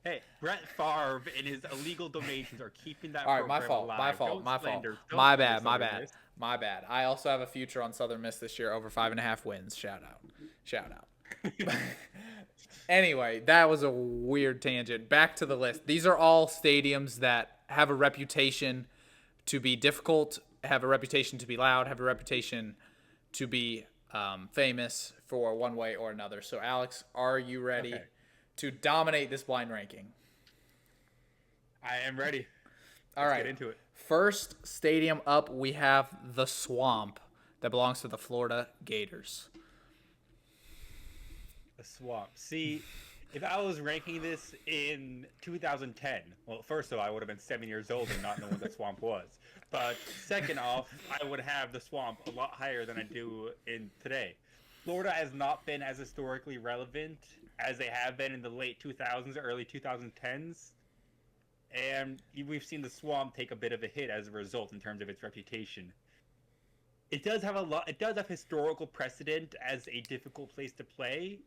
Hey, Brett Favre and his illegal donations are keeping that All right, my program fault. My alive. fault. My fault. Don't My slander bad. My Southern bad. Miss. My bad. I also have a future on Southern Miss this year, over 5.5 wins. Shout out. Shout out. Anyway, that was a weird tangent. Back to the list. These are all stadiums that have a reputation to be difficult, have a reputation to be loud, have a reputation to be famous for one way or another. So, Alex, are you ready Okay, to dominate this blind ranking? I am ready. All Let's get right. into it. First stadium up, we have the Swamp that belongs to the Florida Gators. The swamp. See, if I was ranking this in 2010, well, first of all, I would have been 7 years old and not know what the swamp was. But second off, I would have the swamp a lot higher than I do in today. Florida has not been as historically relevant as they have been in the late 2000s, early 2010s, and we've seen the swamp take a bit of a hit as a result in terms of its reputation. It does have a lot. It does have historical precedent as a difficult place to play,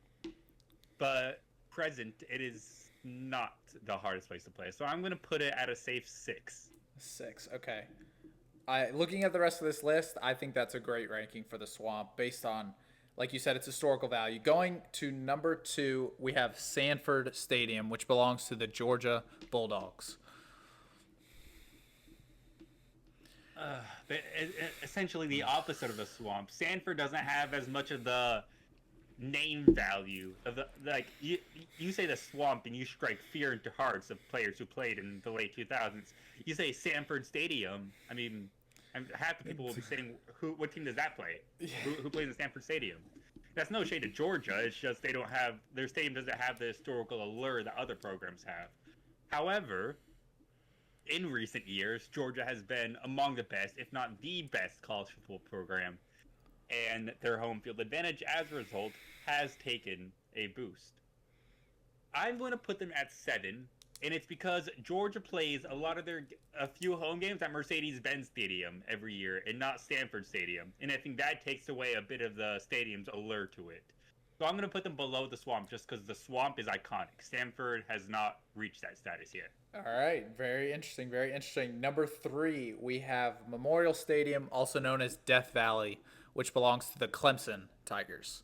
but present, it is not the hardest place to play. So I'm going to put it at a safe 6. 6. Okay. Looking at the rest of this list, I think that's a great ranking for the Swamp based on, like you said, its historical value. Going to number 2, we have Sanford Stadium, which belongs to the Georgia Bulldogs. But essentially the opposite of the swamp. Sanford doesn't have as much of the name value of the like you say the swamp and you strike fear into hearts of players who played in the late 2000s. You say Sanford Stadium, I mean, half the people will be saying, what team does that play? Who plays in Sanford Stadium? That's no shade to Georgia. It's just they don't have their stadium doesn't have the historical allure that other programs have. However, in recent years, Georgia has been among the best, if not the best, college football program, and their home field advantage, as a result, has taken a boost. I'm going to put them at 7, and it's because Georgia plays a few home games at Mercedes-Benz Stadium every year, and not Stanford Stadium, and I think that takes away a bit of the stadium's allure to it. So I'm going to put them below the Swamp just because the Swamp is iconic. Stanford has not reached that status yet. All right, very interesting, very interesting. Number 3, we have Memorial Stadium, also known as Death Valley, which belongs to the Clemson Tigers.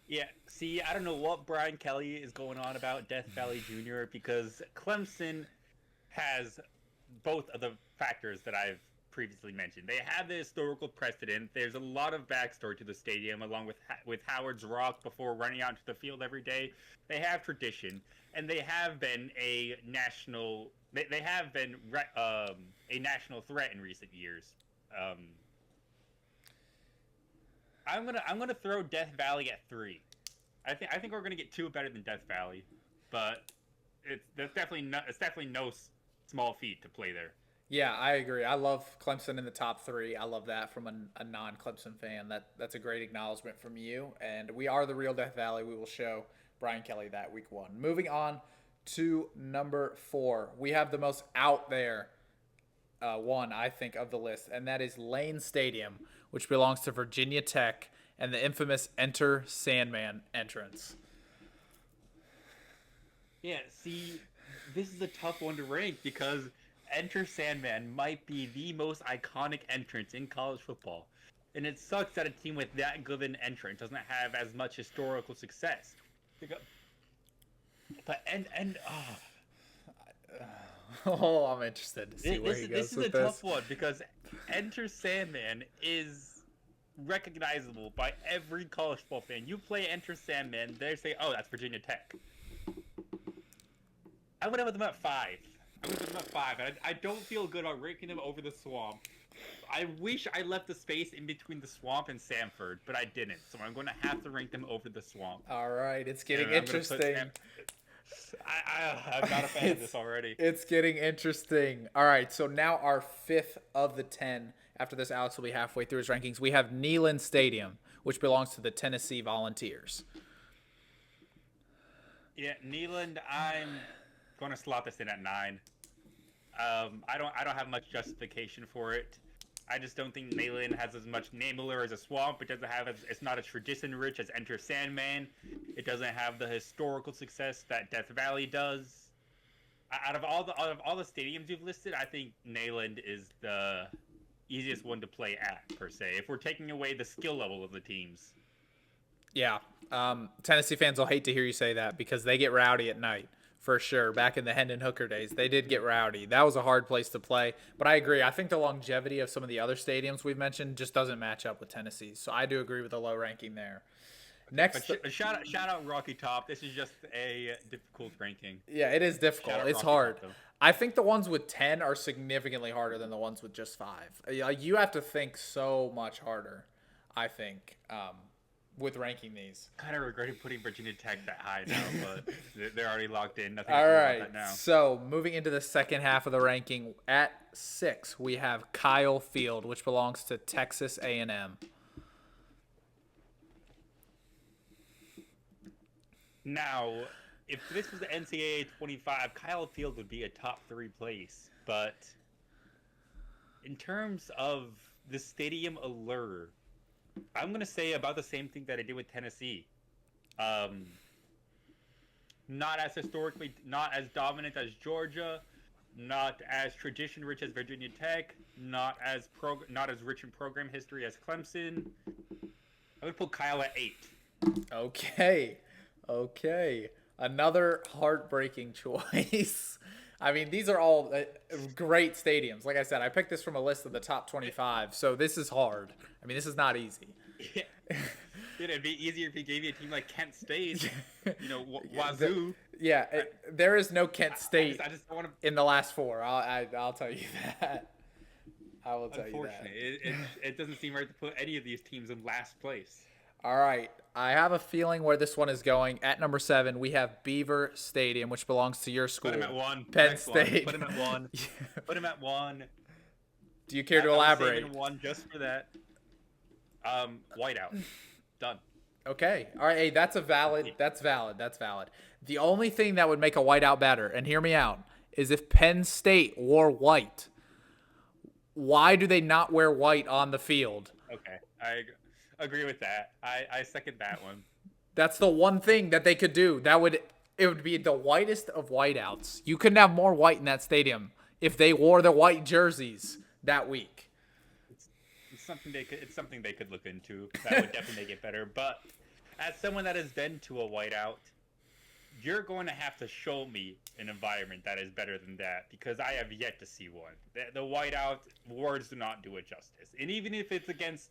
Yeah, see, I don't know what Brian Kelly is going on about Death Valley Jr. because Clemson has both of the factors that I've previously mentioned. They have the historical precedent. There's a lot of backstory to the stadium, along with Howard's Rock before running out to the field every day. They have tradition, and they have been a national. They have been a national threat in recent years. Um, I'm gonna throw Death Valley at 3. I think we're gonna get 2 better than Death Valley, but it's definitely no small feat to play there. Yeah, I agree. I love Clemson in the top 3. I love that from a non-Clemson fan. That's a great acknowledgement from you. And we are the real Death Valley. We will show Brian Kelly that week 1. Moving on to number 4, we have the most out there one, I think, of the list, and that is Lane Stadium, which belongs to Virginia Tech, and the infamous Enter Sandman entrance. Yeah, see, this is a tough one to rank because Enter Sandman might be the most iconic entrance in college football. And it sucks that a team with that good an entrance doesn't have as much historical success. But and Oh, I'm interested to see where this he this goes is a with tough this. one because Enter Sandman is recognizable by every college football fan. You play Enter Sandman, they say, "Oh, that's Virginia Tech." I would have them at 5. I would have them at 5. I don't feel good about ranking them over the Swamp I wish I left the space in between the Swamp and Sanford, but I didn't. So I'm going to have to rank them over the Swamp. All right, it's getting And I'm going to put interesting. I'm not a fan of this already. It's getting interesting. All right, so now our fifth of the 10. After this, Alex will be halfway through his rankings. We have Neyland Stadium, which belongs to the Tennessee Volunteers. Yeah, Neyland, I'm going to slot this in at 9. I don't have much justification for it. I just don't think Neyland has as much name allure as a Swamp. It doesn't have it's not as tradition rich as Enter Sandman. It doesn't have the historical success that Death Valley does. Out of all the stadiums you've listed, I think Neyland is the easiest one to play at, per se. If we're taking away the skill level of the teams. Yeah, Tennessee fans will hate to hear you say that because they get rowdy at night. For sure. Back in the Hendon Hooker days, they did get rowdy. That was a hard place to play. But I agree. I think the longevity of some of the other stadiums we've mentioned just doesn't match up with Tennessee's. So I do agree with the low ranking there. Next, shout out Rocky Top. This is just a difficult ranking. yeah, it is difficult. It's Rocky hard. Top, I think the ones with 10 are significantly harder than the ones with just 5. You have to think so much harder, I think, with ranking these. Kind of regretting putting Virginia Tech that high now, but they're already locked in. Nothing All to do right. about that now. So moving into the second half of the ranking, at 6 we have Kyle Field, which belongs to Texas A&M. Now, if this was the NCAA 25, Kyle Field would be a top 3 place. But in terms of the stadium allure, I'm going to say about the same thing that I did with Tennessee. Not as not as dominant as Georgia, not as tradition rich as Virginia Tech, not as rich in program history as Clemson. I would put Kyle at 8. Okay. Another heartbreaking choice. I mean, these are all great stadiums. Like I said, I picked this from a list of the top 25, so this is hard. I mean, this is not easy. Yeah. It'd be easier if he gave you a team like Kent State, Wazoo. There is no Kent State I just don't want to... in the last 4. I'll tell you that. I will tell you that. Unfortunately, it doesn't seem right to put any of these teams in last place. All right. I have a feeling where this one is going. At number 7, we have Beaver Stadium, which belongs to your school. Put him at 1. Penn State. Put him at 1. Put him at 1. Do you care to elaborate? I'm saving 1 just for that. Whiteout. Done. Okay. All right. Hey, that's valid. The only thing that would make a whiteout better, and hear me out, is if Penn State wore white. Why do they not wear white on the field? Okay. I agree with that. I second that one. That's the one thing that they could do. It would be the whitest of whiteouts. You couldn't have more white in that stadium if they wore the white jerseys that week. It's something they could look into. That would definitely make it better. But as someone that has been to a whiteout, you're going to have to show me an environment that is better than that, because I have yet to see one. The whiteout, words do not do it justice. And even if it's against,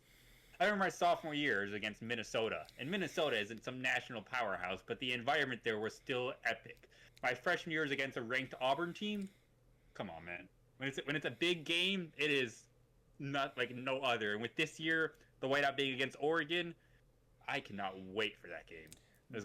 I remember my sophomore year is against Minnesota, and Minnesota isn't some national powerhouse, but the environment there was still epic. My freshman year is against a ranked Auburn team. Come on, man. When it's a big game, it is not like no other. And with this year, the whiteout being against Oregon, I cannot wait for that game.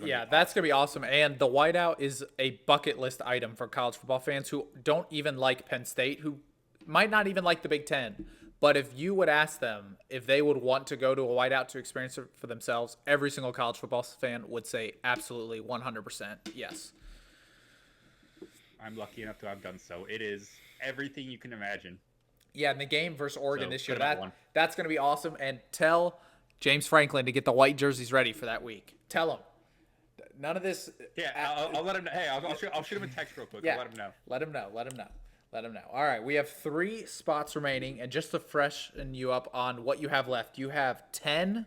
Yeah, that's going to be awesome. And the whiteout is a bucket list item for college football fans who don't even like Penn State, who might not even like the Big Ten. But if you would ask them if they would want to go to a whiteout to experience it for themselves, every single college football fan would say absolutely 100% yes. I'm lucky enough to have done so. It is everything you can imagine. Yeah, and the game versus Oregon this year, that's going to be awesome. And tell James Franklin to get the white jerseys ready for that week. Tell him. None of this. Yeah, I'll let him know. Hey, I'll shoot him a text real quick. Yeah, I'll let him know. Let him know. All right, we have 3 spots remaining, and just to freshen you up on what you have left, you have 10,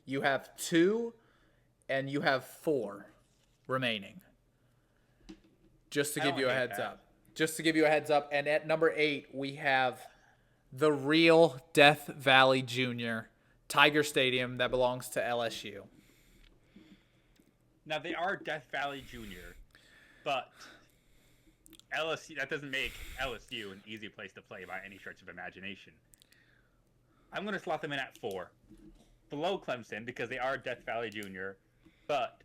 you have 2, and you have 4 remaining. Just to give you a heads up. And at number 8, we have the real Death Valley Junior, Tiger Stadium, that belongs to LSU. Now, they are Death Valley Junior, but LSU, that doesn't make LSU an easy place to play by any stretch of imagination. I'm going to slot them in at 4, below Clemson because they are Death Valley Junior, but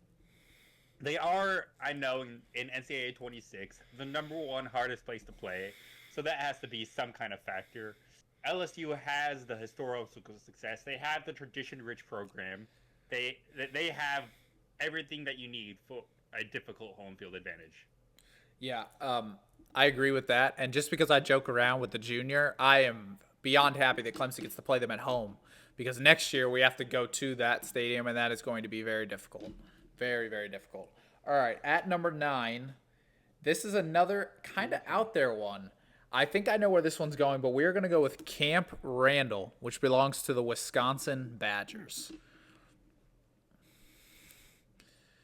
they are, I know, in NCAA 26, the number one hardest place to play, so that has to be some kind of factor. LSU has the historical success. They have the tradition-rich program. They have everything that you need for a difficult home field advantage. Yeah, I agree with that. And just because I joke around with the junior, I am beyond happy that Clemson gets to play them at home because next year we have to go to that stadium, and that is going to be very difficult. Very, very difficult. All right, at number 9, this is another kind of out there one. I think I know where this one's going, but we're going to go with Camp Randall, which belongs to the Wisconsin Badgers.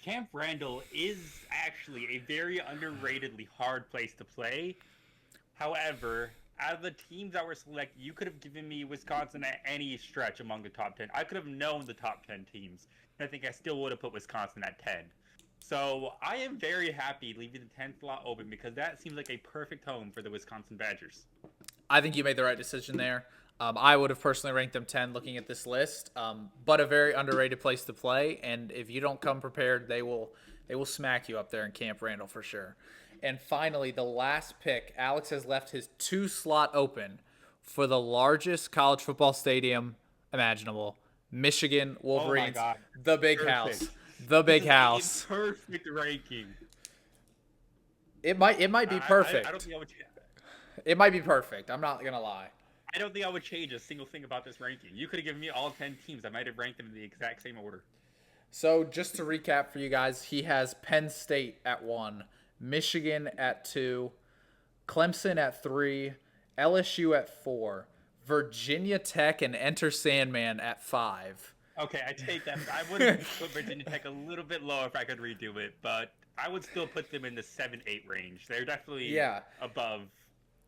Camp Randall is actually a very underratedly hard place to play. However, out of the teams that were selected, you could have given me Wisconsin at any stretch among the top 10. I could have known the top 10 teams, and I think I still would have put Wisconsin at 10. So I am very happy leaving the 10th slot open because that seems like a perfect home for the Wisconsin Badgers. I think you made the right decision there. I would have personally ranked them 10 looking at this list, but a very underrated place to play. And if you don't come prepared, they will smack you up there in Camp Randall for sure. And finally, the last pick, Alex has left his 2 slot open for the largest college football stadium imaginable, Michigan Oh my Wolverines, God. the big Perfect. house, the This big is house. a perfect ranking. It might be I don't perfect. think I would. It might be perfect. I'm not gonna lie. I don't think I would change a single thing about this ranking. You could have given me all 10 teams. I might have ranked them in the exact same order. So just to recap for you guys, he has Penn State at 1, Michigan at 2, Clemson at 3, LSU at 4, Virginia Tech and Enter Sandman at 5. Okay, I take that. I would have put Virginia Tech a little bit lower if I could redo it, but I would still put them in the 7-8 range. They're definitely Yeah. above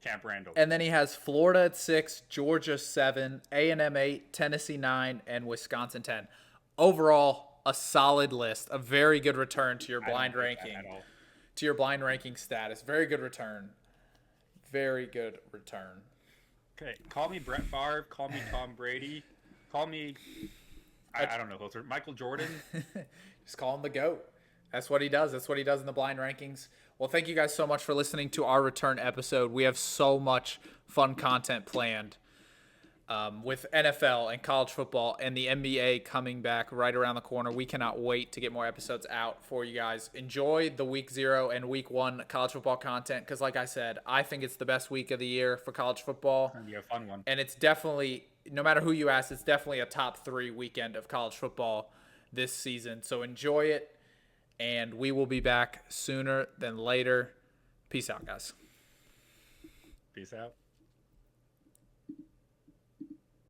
Camp Randall. And then he has Florida at 6, Georgia 7, A&M 8, Tennessee 9, and Wisconsin 10. Overall, a solid list. A very good return to your I don't blind think that ranking. at all. To your blind ranking status. Very good return. Very good return. Okay, call me Brett Favre. Call me Tom Brady. Call me. I don't know. Michael Jordan. Just call him the GOAT. That's what he does. That's what he does in the blind rankings. Well, thank you guys so much for listening to our return episode. We have so much fun content planned with NFL and college football and the NBA coming back right around the corner. We cannot wait to get more episodes out for you guys. Enjoy the week 0 and week 1 college football content because, like I said, I think it's the best week of the year for college football. It's gonna be a fun one. And it's definitely, no matter who you ask, it's definitely a top 3 weekend of college football this season. So enjoy it, and we will be back sooner than later. Peace out, guys. Peace out.